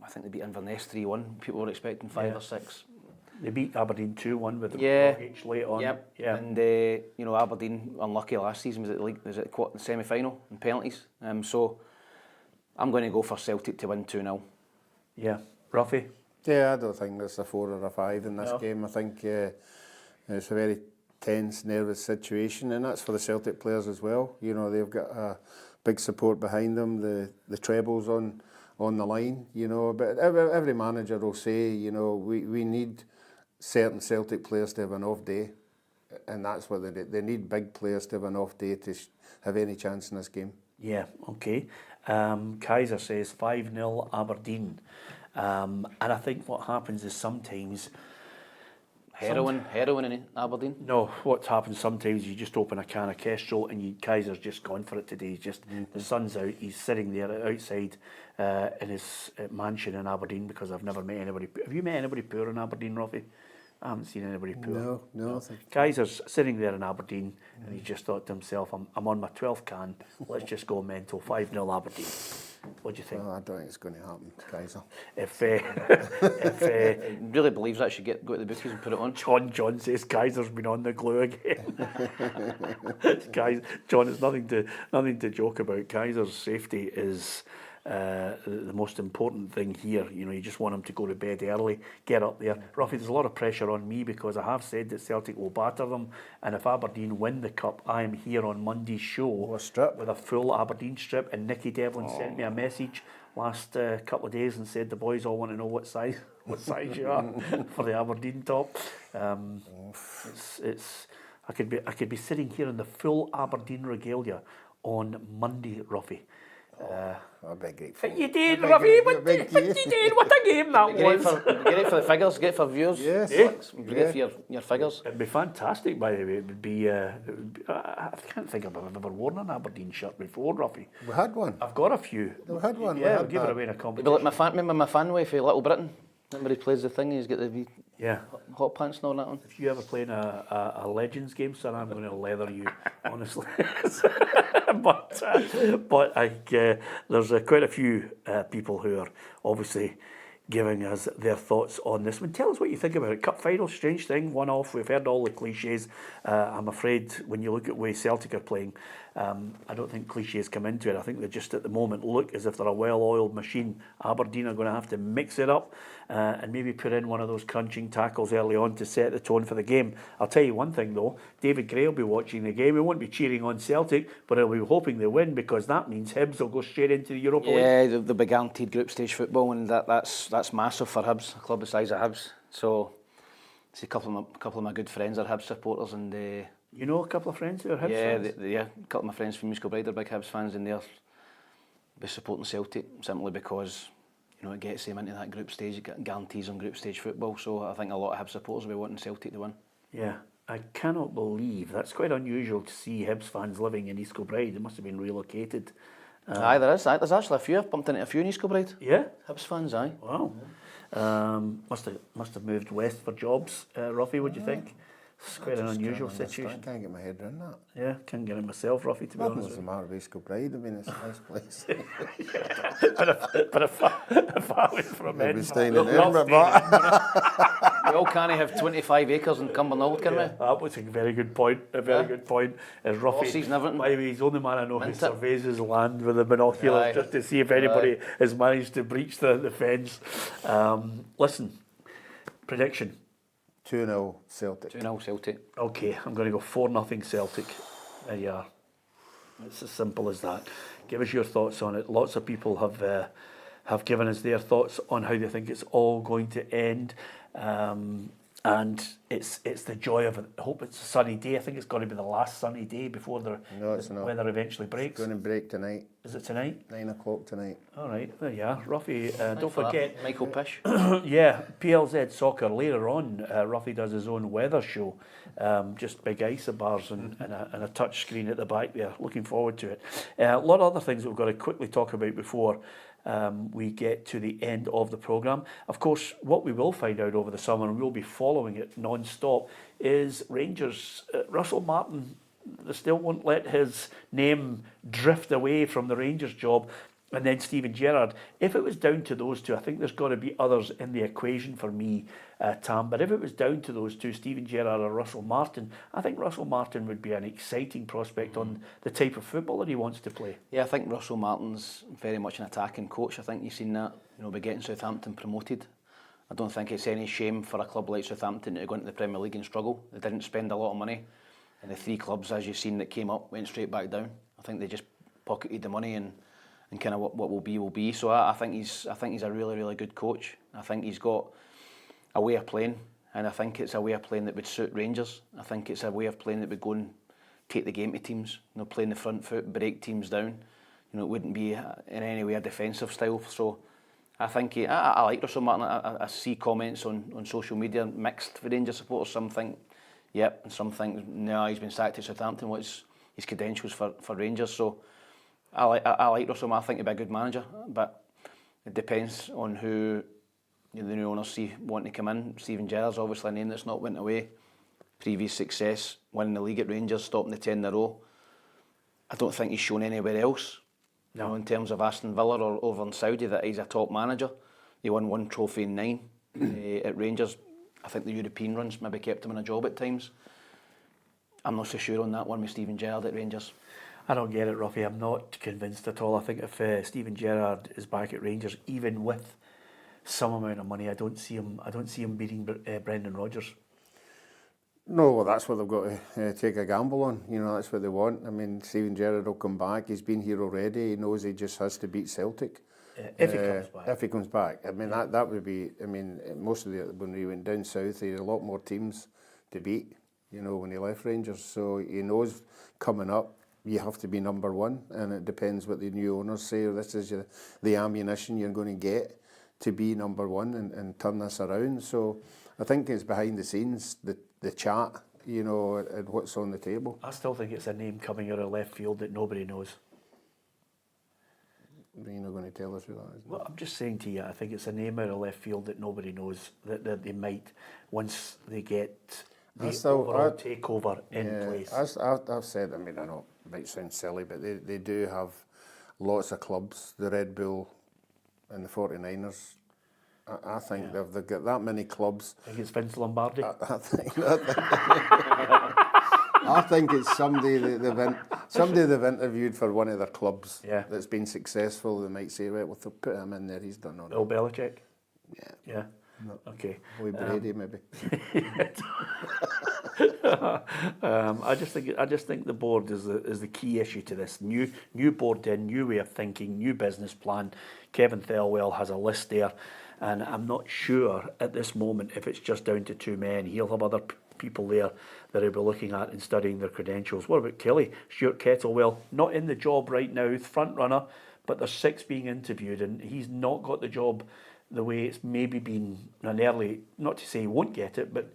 I think they beat Inverness 3-1. People were expecting 5 or 6. They beat Aberdeen 2-1 with the H late on. Yep. Yeah. And you know, Aberdeen unlucky last season, was it the semi-final in penalties. So I'm going to go for Celtic to win 2-0. Yeah, Ruffy. Yeah, I don't think there's a 4 or a 5 in this game. I think it's a very tense, nervous situation, and that's for the Celtic players as well. You know, they've got a big support behind them. The Treble's on the line. You know, but every manager will say, you know, we need certain Celtic players to have an off day, and that's what they need. Big players to have an off day to have any chance in this game. Yeah, okay. Kaiser says 5-0 Aberdeen. And I think what happens is sometimes... Heroin in Aberdeen? No, what happens sometimes, you just open a can of Kestrel and Kaiser's just gone for it today. He's just the sun's out, he's sitting there outside in his mansion in Aberdeen, because I've never met anybody. Have you met anybody poor in Aberdeen, Roffy? I haven't seen anybody poor. No. Kaiser's sitting there in Aberdeen and he just thought to himself, I'm on my 12th can, let's just go mental. 5-0 Aberdeen. What do you think? Well, I don't think it's going to happen, Kaiser. If Really believes that should go to the bookies and put it on. John says Kaiser's been on the glue again. John, it's nothing to joke about. Kaiser's safety is the most important thing here. You know, you just want him to go to bed early, get up there. Ruffy, there's a lot of pressure on me because I have said that Celtic will batter them, and if Aberdeen win the cup, I am here on Monday's show with a full Aberdeen strip. And Nicky Devlin sent me a message last couple of days and said the boys all want to know what size you are for the Aberdeen top. It's I could be sitting here in the full Aberdeen regalia on Monday, Ruffy. A big great fun. You did, Ruffy. What you did? What a game that was! Get it for the figures, get it for viewers. Yes. Get it for your figures. It'd be fantastic, by the way. It would be. I can't think if I've ever worn an Aberdeen shirt before, Ruffy. We had one. I've got a few. We had one. Yeah, I'll give it away in a But competition. like remember my fan way for Little Britain? Remember he plays the thing, he's got the wee Yeah. hot pants and all that one. If you ever play in a Legends game, son, I'm going to leather you, honestly. but there's quite a few people who are obviously giving us their thoughts on this one. Tell us what you think about it. Cup final, strange thing, one off. We've heard all the cliches. I'm afraid when you look at the way Celtic are playing, I don't think cliches come into it. I think they just at the moment look as if they're a well-oiled machine. Aberdeen are going to have to mix it up and maybe put in one of those crunching tackles early on to set the tone for the game. I'll tell you one thing though, David Gray will be watching the game. He won't be cheering on Celtic, but he'll be hoping they win, because that means Hibs will go straight into the Europa League. Yeah, they'll be guaranteed group stage football, and that's massive for Hibs, a club the size of Hibs. So, see, a couple of my good friends are Hibs supporters, and you know a couple of friends who are Hibs fans? Yeah, a couple of my friends from Musco Bride are big Hibs fans, and they'll be supporting Celtic simply because, it gets them into that group stage, it guarantees them group stage football. So I think a lot of Hibs supporters will be wanting Celtic to win. Yeah, I cannot believe that's quite unusual to see Hibs fans living in East Kilbride. They must have been relocated. Aye, there is. There's actually a few. I've bumped into a few in East Kilbride. Yeah, Hibs fans, aye. wow. Must have moved west for jobs. Ruffy, what do you think? It's quite an unusual situation. I can't get my head around that. Yeah, can't get it myself, Ruffy, to be honest. Nothing's the matter with East Kilbride. I mean, it's a nice place. But a far away from Maybe Edinburgh. staying in Edinburgh, but We all can't have 25 acres in Cumbernauld, can we? That was a very good point. A very good point. As Ruffy, Horses and everything. by the way, he's the only man I know who Mint it. surveys his land with a binocular Aye. just to see if anybody has managed to breach the fence. Listen, prediction. 2-0 Celtic. 2-0 Celtic. Okay, I'm going to go 4-0 Celtic. There you are. It's as simple as that. Give us your thoughts on it. Lots of people have given us their thoughts on how they think it's all going to end. And it's the joy of it. I hope it's a sunny day. I think it's going to be the last sunny day before the weather eventually breaks. It's going to break tonight. Is it tonight? 9 o'clock tonight. All right, there you are. Ruffy, don't forget. Michael Pish. Yeah, PLZ Soccer later on. Ruffy does his own weather show. Just big isobars and a touch screen at the back there. Looking forward to it. A lot of other things that we've got to quickly talk about before we get to the end of the programme. Of course, what we will find out over the summer, and we'll be following it non-stop, is Rangers. Russell Martin, they still won't let his name drift away from the Rangers job. And then Steven Gerrard. If it was down to those two, I think there's got to be others in the equation for me, Tam. But if it was down to those two, Steven Gerrard or Russell Martin, I think Russell Martin would be an exciting prospect on the type of football that he wants to play. Yeah, I think Russell Martin's very much an attacking coach. I think you've seen that. By getting Southampton promoted. I don't think it's any shame for a club like Southampton to go into the Premier League and struggle. They didn't spend a lot of money. And the three clubs, as you've seen, that came up went straight back down. I think they just pocketed the money and kind of what will be. So I think he's a really, really good coach. I think he's got a way of playing, and I think it's a way of playing that would suit Rangers. I think it's a way of playing that would go and take the game to teams. Playing the front foot, break teams down. It wouldn't be in any way a defensive style. So I think I like Russell Martin. I see comments on social media mixed for Rangers supporters. Some think, yep, and some think, no, he's been sacked at Southampton. What's his credentials for Rangers? So I like Russell Martin. I think he'd be a good manager, but it depends on who the new owners see wanting to come in. Steven Gerrard's obviously a name that's not went away. Previous success, winning the league at Rangers, stopping the 10 in a row. I don't think he's shown anywhere else. No. In terms of Aston Villa or over in Saudi, that he's a top manager. He won one trophy in 9 at Rangers. I think the European runs maybe kept him in a job at times. I'm not so sure on that one with Steven Gerrard at Rangers. I don't get it, Ruffy. I'm not convinced at all. I think if Steven Gerrard is back at Rangers, even with some amount of money, I don't see him beating Brendan Rodgers. No, well, that's what they've got to take a gamble on. That's what they want. I mean, Steven Gerrard will come back. He's been here already. He knows he just has to beat Celtic. If he comes back. If he comes back. I mean, that would be... I mean, most of when he went down south, he had a lot more teams to beat, when he left Rangers. So he knows coming up, you have to be number one, and it depends what the new owners say. This is the ammunition you're going to get to be number one and turn this around. So I think it's behind the scenes, the chat, and what's on the table. I still think it's a name coming out of left field that nobody knows. You're not going to tell us who that is. Well, I'm just saying to you, I think it's a name out of left field that nobody knows, that they might, once they get the overall takeover in place. I've said, I mean, I know it might sound silly, but they do have lots of clubs, the Red Bull and the 49ers. I think they've got that many clubs. I think it's Vince Lombardi. I think it's somebody they've interviewed for one of their clubs that's been successful. They might say, right, well, they'll put him in there. He's done all right. Bill Belichick? Yeah. No. Okay. With Brady, maybe. I just think the board is the key issue to this. New board in, new way of thinking, new business plan. Kevin Thelwell has a list there, and I'm not sure at this moment if it's just down to two men. He'll have other people there that he'll be looking at and studying their credentials. What about Kelly? Stuart Kettlewell, not in the job right now, front runner, but there's 6 being interviewed, and he's not got the job the way it's maybe been an early, not to say he won't get it, but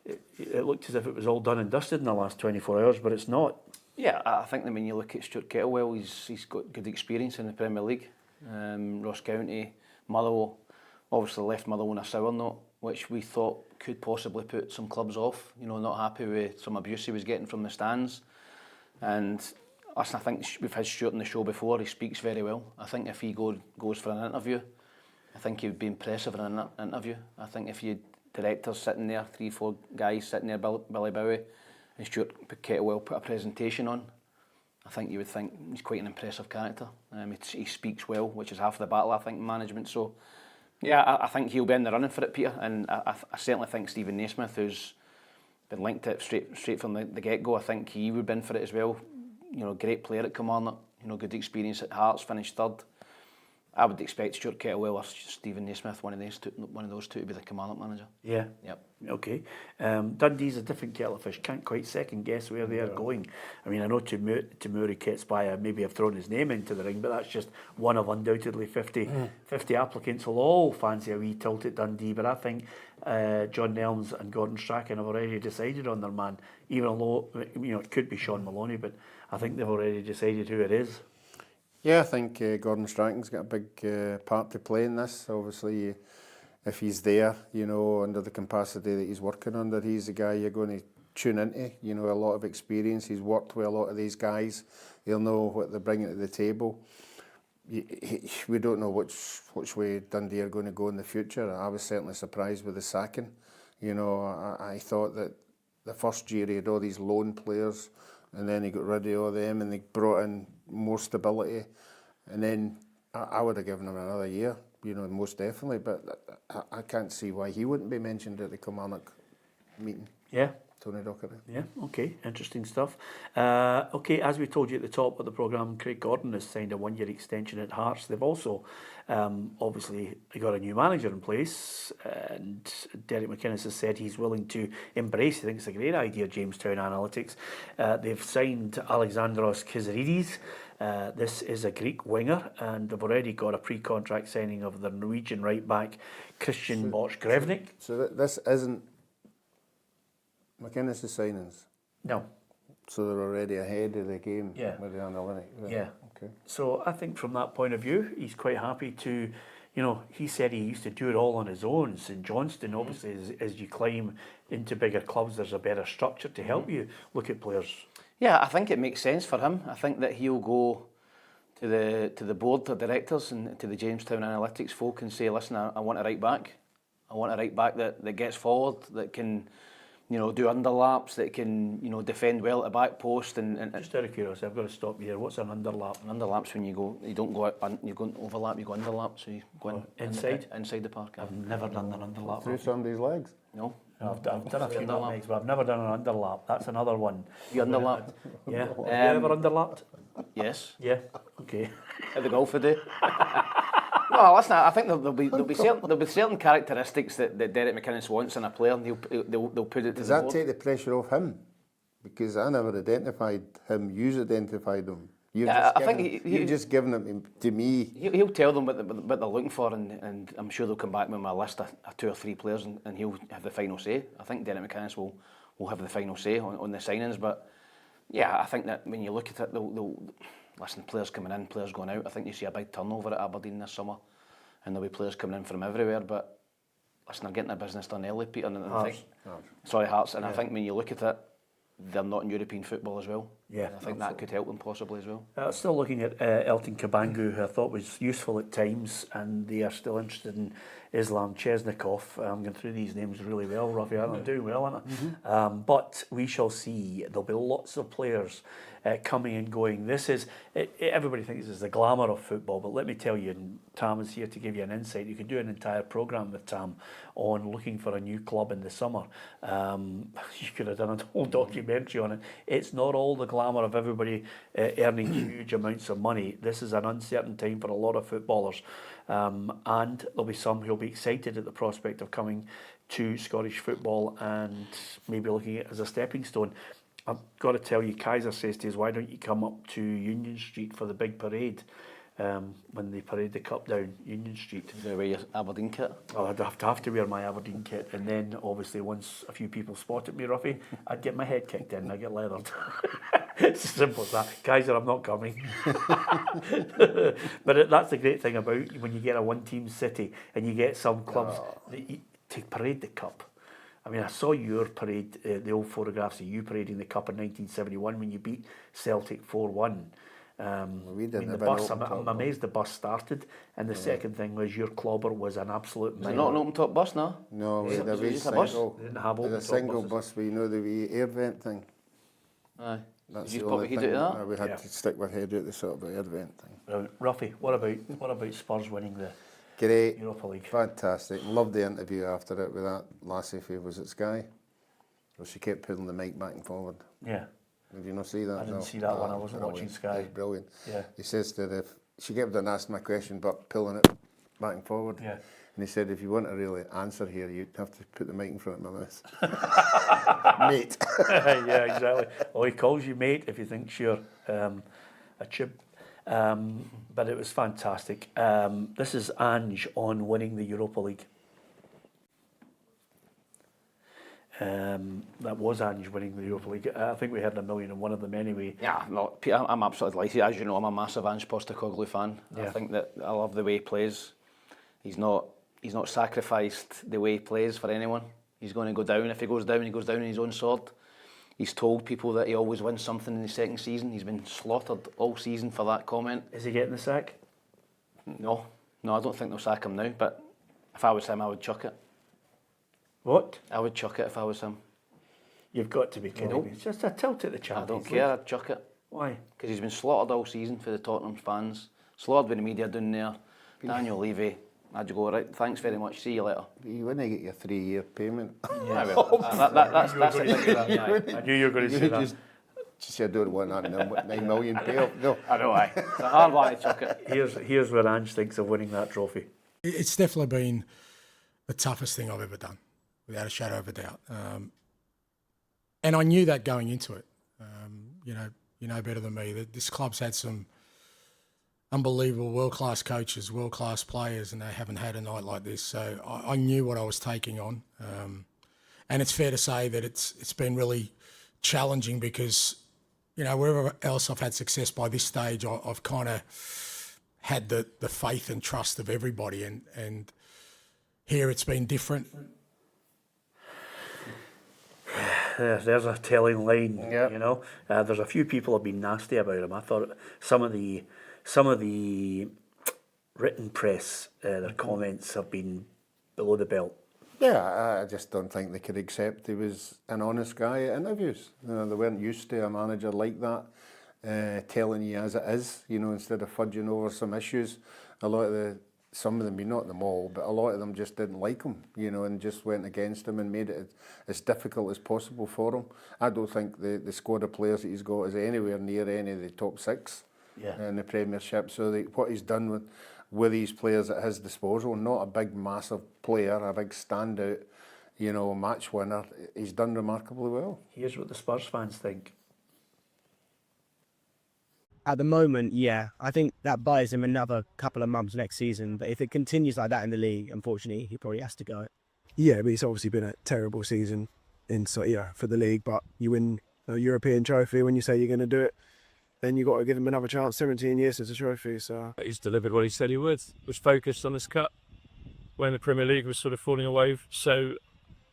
it looked as if it was all done and dusted in the last 24 hours, but it's not. Yeah, I think that when you look at Stuart Kettlewell, he's got good experience in the Premier League. Ross County, Motherwell, obviously left Motherwell on a sour note, which we thought could possibly put some clubs off, you know, not happy with some abuse he was getting from the stands. And listen, I think we've had Stuart on the show before, he speaks very well. I think if he goes for an interview, I think he would be impressive in an interview. I think if you directors sitting there, 3-4 guys sitting there, Billy Bowie, and Stuart Kettlewell put a presentation on, I think you would think he's quite an impressive character. He speaks well, which is half the battle, I think, in management. So, yeah, I think he'll be in the running for it, Peter. And I certainly think Steven Naismith, who's been linked to it straight from the get-go, I think he would be in for it as well. You know, great player at Kilmarnock, you know, good experience at Hearts, finished 3rd. I would expect Stuart Kettlewell or Steven Naismith, one of those two, to be the Kilmarnock manager. Yeah. Yep. Okay. Dundee's a different kettle of fish. Can't quite second guess where they are going. I mean, I know Tamuri Ketsbaya maybe have thrown his name into the ring, but that's just one of undoubtedly 50 applicants will all fancy a wee tilt at Dundee. But I think John Nelms and Gordon Strachan have already decided on their man, even though, you know, it could be Sean Maloney, but I think they've already decided who it is. Yeah, I think Gordon Strachan's got a big part to play in this. Obviously, if he's there, you know, under the capacity that he's working under, he's the guy you're going to tune into. You know, a lot of experience. He's worked with a lot of these guys. He'll know what they're bringing to the table. We don't know which way Dundee are going to go in the future. I was certainly surprised with the sacking. You know, I thought that the first year he had all these loan players, and then he got rid of all them, and they brought in more stability. And then I would have given him another year, you know, most definitely. But I can't see why he wouldn't be mentioned at the Kilmarnock meeting. Yeah. Tony Docherty. Yeah, okay, interesting stuff. Okay, as we told you at the top of the programme, Craig Gordon has signed a 1-year extension at Hearts. They've also obviously got a new manager in place, and Derek McInnes has said he's willing to embrace, he thinks it's a great idea, Jamestown Analytics. They've signed Alexandros Kizaridis. This is a Greek winger, and they've already got a pre-contract signing of the Norwegian right-back Christian Bosch-Grevnik. So this isn't McInnes' signings? No. So they're already ahead of the game Yeah. with the analytic? Right. Yeah. Okay. So I think from that point of view, he's quite happy to, you know, he said he used to do it all on his own. St Johnstone, obviously, as you climb into bigger clubs, there's a better structure to help you look at players. Yeah, I think it makes sense for him. I think that he'll go to the board of directors and to the Jamestown Analytics folk and say, listen, I want a right back. I want a right back that gets forward, that can, you know, do underlaps, that can, you know, defend well at the back post. And Just out of curiosity, I've got to stop you there. What's an underlap? An underlap's when you don't go out, you go overlap, you go underlap, so you go inside the park. I've never done an underlap. Through somebody's legs? No. I've done a few nutmegs, but I've never done an underlap. That's another one. You underlapped? Yeah. Have you ever underlapped? Yes. Yeah. Okay. At the golf day. No, listen, I think there'll be certain characteristics that Derek McInnes wants in a player, and they'll put it to Does the that board. take the pressure off him? Because I never identified him. You identified him. You've just given him to me. He'll tell them what they're looking for, and I'm sure they'll come back with a list of 2 or 3 players, and he'll have the final say. I think Derek McInnes will have the final say on the signings, but yeah, I think that when you look at it, listen, players coming in, players going out. I think you see a big turnover at Aberdeen this summer, and there'll be players coming in from everywhere. But listen, they're getting their business done early, Peter. And Hearts. Hearts. And I think when you look at it, they're not in European football as well. Yeah, I think that could help them possibly as well. Still looking at Elton Kabangu, who I thought was useful at times, and they are still interested in Islam Chesnikov. I'm going through these names really well, Rafi. I'm doing well, aren't I? But we shall see. There'll be lots of players coming and going. This is, everybody thinks this is the glamour of football, but let me tell you, and Tam is here to give you an insight. You could do an entire programme with Tam on looking for a new club in the summer. You could have done a whole documentary on it. It's not all the glamour of everybody earning huge amounts of money. This is an uncertain time for a lot of footballers, and there'll be some who'll be excited at the prospect of coming to Scottish football and maybe looking at it as a stepping stone. I've got to tell you, Kaiser says to us, why don't you come up to Union Street for the big parade? when they parade the cup down Union Street. Is there a way your Aberdeen kit? Oh, I'd have to wear my Aberdeen kit, and then obviously once a few people spotted me, Ruffy, I'd get my head kicked in, I'd get leathered. It's as simple as that. Kaiser, I'm not coming. But that's the great thing about when you get a one-team city and you get some clubs to parade the cup. I mean, I saw your parade, the old photographs of you parading the cup in 1971 when you beat Celtic 4-1. We didn't the have bus. an open I'm top, amazed the bus started. And the second thing was your clobber was an absolute. Is it not an open top bus now? No, we had a Is it wee just a bus? single. They didn't have We had open a top single buses. bus, but you know the wee air vent thing. Aye. That's Did you the pop only your head thing. out of that? We had Yeah. to stick our head out the sort of air vent thing. Brilliant. Ruffy, what about Spurs winning the Great, Europa League? fantastic. Loved the interview after it with that lassie who was at Sky. Well, she kept pulling the mic back and forward. Yeah. Did you not see that? I didn't No. see that one. I wasn't Brilliant. watching Sky. It was brilliant. Yeah. He says that if she kept on asking my question but pulling it back and forward. Yeah. And he said, if you want to really answer here, you'd have to put the mic in front of my mouth. Mate. Yeah, exactly. Well, he calls you mate if he thinks you're a chip. But it was fantastic. This is Ange on winning the Europa League. That was Ange winning the Europa League. I think we heard 1,000,001 of them anyway. Yeah, no, I'm absolutely delighted. As you know, I'm a massive Ange Postecoglou fan. Yeah. I think that I love the way he plays. He's not sacrificed the way he plays for anyone. He's going to go down. If he goes down, he goes down on his own sword. He's told people that he always wins something in the second season. He's been slaughtered all season for that comment. Is he getting the sack? No, I don't think they'll sack him now, but if I was him, I would chuck it. What? I would chuck it if I was him. You've got to be kidding Nope. me. It's just a tilt at the I Champions don't League. care, I'd chuck it. Why? Because he's been slaughtered all season for the Tottenham fans. Slaughtered by the media down there. Daniel Levy, I'd go, right, thanks very much, see you later. You wouldn't get your 3-year payment. Yeah, well, that's the thing. I knew you were going to say that. Just say, I don't want that 9 million payoff. No. I know, aye. It's a hard one to chuck it. Here's where Ange thinks of winning that trophy. It's definitely been the toughest thing I've ever done, without a shadow of a doubt. And I knew that going into it. You know better than me that this club's had some unbelievable world-class coaches, world-class players, and they haven't had a night like this. So I knew what I was taking on. And it's fair to say that it's been really challenging because, you know, wherever else I've had success by this stage, I've kind of had the faith and trust of everybody. And here it's been different. There's a telling line, Yeah. you know. There's a few people have been nasty about him. I thought some of the written press, their comments have been below the belt. Yeah, I just don't think they could accept he was an honest guy at interviews. You know, they weren't used to a manager like that, telling you as it is, you know, instead of fudging over some issues. Some of them, not them all, but a lot of them just didn't like him, you know, and just went against him and made it as difficult as possible for him. I don't think the squad of players that he's got is anywhere near any of the top 6 in the Premiership. So what he's done with these players at his disposal, not a big, massive player, a big standout, you know, match winner, he's done remarkably well. Here's what the Spurs fans think. At the moment, yeah. I think that buys him another couple of months next season. But if it continues like that in the league, unfortunately, he probably has to go. Yeah, but it's obviously been a terrible season for the league. But you win a European trophy when you say you're going to do it, then you've got to give him another chance. 17 years since a trophy, so... He's delivered what he said he would. Was focused on his cup when the Premier League was sort of falling away. So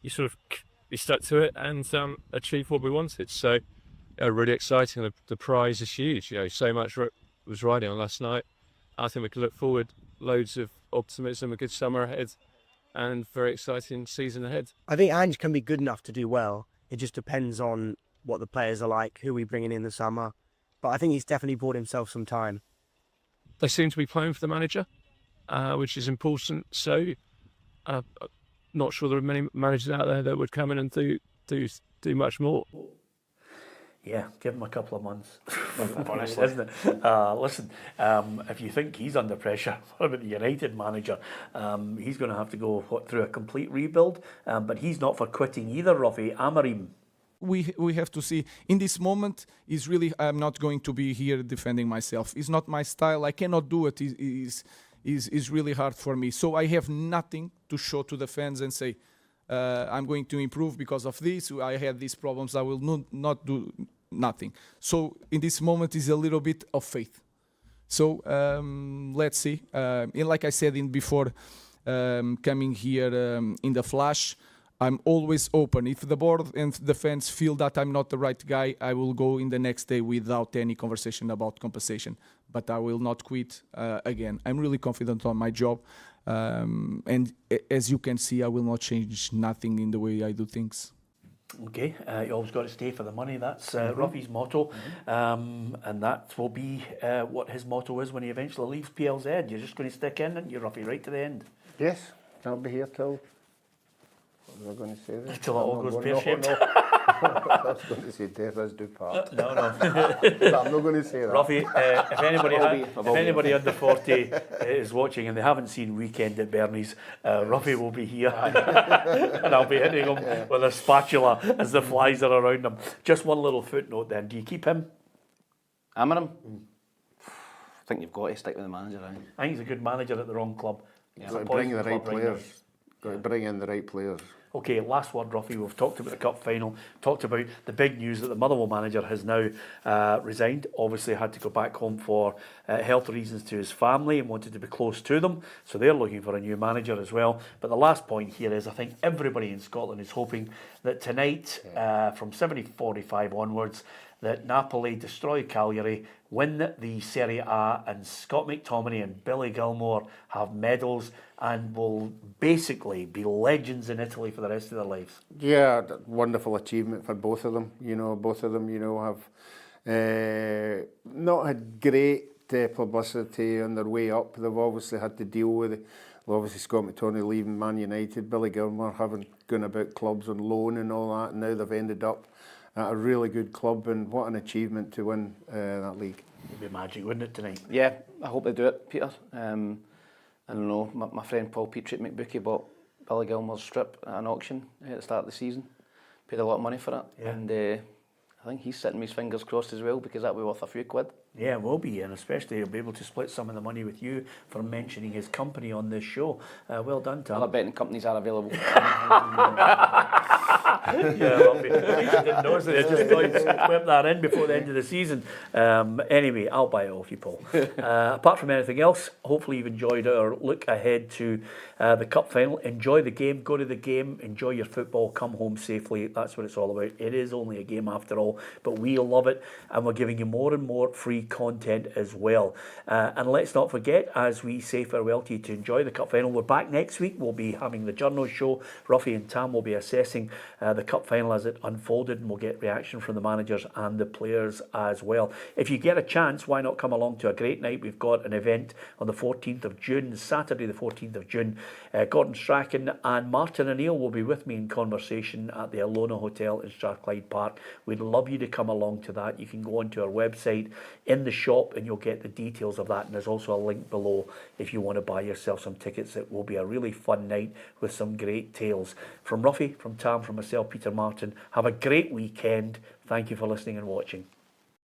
he stuck to it and achieved what we wanted. So... really exciting. The prize is huge. You know, so much was riding on last night. I think we can look forward. Loads of optimism, a good summer ahead, and very exciting season ahead. I think Ange can be good enough to do well. It just depends on what the players are like, who we bring in the summer. But I think he's definitely bought himself some time. They seem to be playing for the manager, which is important. So, not sure there are many managers out there that would come in and do much more. Yeah, give him a couple of months. Honestly. Isn't it? Listen, if you think he's under pressure, what about the United manager? He's going to have to go through a complete rebuild, but he's not for quitting either, Rúben Amorim. we have to see. In this moment, is really I'm not going to be here defending myself. It's not my style. I cannot do it. Is really hard for me. So I have nothing to show to the fans and say I'm going to improve because of this. I had these problems. I will not do nothing. So in this moment is a little bit of faith. So let's see. And like I said before coming here in the flash, I'm always open. If the board and the fans feel that I'm not the right guy, I will go in the next day without any conversation about compensation. But I will not quit again. I'm really confident on my job. And as you can see, I will not change nothing in the way I do things. Okay, you always got to stay for the money. That's Ruffy's motto, and that will be what his motto is when he eventually leaves PLZ. You're just going to stick in, and you're Ruffy right to the end. Yes, I'll be here till. What was I going to say there? Till it all goes pear-shaped. No. I was going to say death does do part. No. But I'm not going to say that. Ruffy, if anybody under 40 is watching and they haven't seen Weekend at Bernie's, Ruffy will be here and I'll be hitting him with a spatula as the flies are around him. Just one little footnote then. Do you keep him? Amorim? I think you've got to stick with the manager. I think he's a good manager at the wrong club. Got to bring the right players. Got to bring in the right players. Okay, last word, Ruffy. We've talked about the cup final, talked about the big news that the Motherwell manager has now resigned. Obviously had to go back home for health reasons to his family and wanted to be close to them. So they're looking for a new manager as well. But the last point here is I think everybody in Scotland is hoping that tonight, from 7:45 onwards, that Napoli destroy Cagliari, win the Serie A, and Scott McTominay and Billy Gilmore have medals and will basically be legends in Italy for the rest of their lives. Yeah, wonderful achievement for both of them. Both of them, have not had great publicity on their way up. They've obviously had to deal with it. Obviously, Scott McTominay leaving Man United, Billy Gilmore having gone about clubs on loan and all that, and now they've ended up at a really good club, and what an achievement to win that league. It'd be magic, wouldn't it, tonight? Yeah, I hope they do it, Peter. I don't know, my friend Paul Petrie at McBookie bought Billy Gilmore's strip at an auction at the start of the season. Paid a lot of money for it, and I think he's sitting with his fingers crossed as well, because that will be worth a few quid. Yeah, it will be, and especially he'll be able to split some of the money with you for mentioning his company on this show. Well done, Tom. Other betting companies are available. Yeah, well, didn't notice it. I just thought you'd whip that in before the end of the season. Anyway, I'll buy it off you, Paul. Apart from anything else, hopefully you've enjoyed our look ahead to the cup final. Enjoy the game, go to the game, enjoy your football, come home safely. That's what it's all about. It is only a game after all, but we love it, and we're giving you more and more free content as well. And let's not forget, as we say farewell to you, to enjoy the cup final. We're back next week. We'll be having the Journal Show. Ruffy and Tam will be assessing the cup final as it unfolded, and we'll get reaction from the managers and the players as well. If you get a chance, why not come along to a great night? We've got an event on the 14th of June, Saturday the 14th of June. Gordon Strachan and Martin O'Neill will be with me in conversation at the Alona Hotel in Strathclyde Park. We'd love you to come along to that. You can go onto our website in the shop and you'll get the details of that, and there's also a link below if you want to buy yourself some tickets. It will be a really fun night with some great tales. From Ruffy, from Tam, from myself, Peter Martin, have a great weekend. Thank you for listening and watching.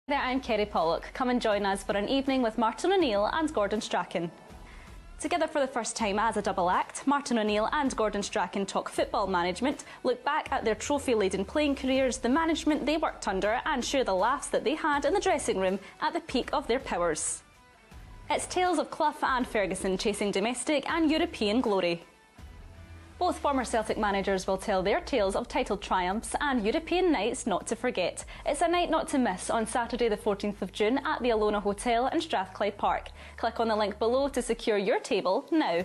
There, I'm Kerry Pollock. Come and join us for an evening with Martin O'Neill and Gordon Strachan. Together for the first time as a double act, Martin O'Neill and Gordon Strachan talk football management, look back at their trophy-laden playing careers, the management they worked under, and share the laughs that they had in the dressing room at the peak of their powers. It's tales of Clough and Ferguson chasing domestic and European glory. Both former Celtic managers will tell their tales of title triumphs and European nights not to forget. It's a night not to miss on Saturday the 14th of June at the Alona Hotel in Strathclyde Park. Click on the link below to secure your table now.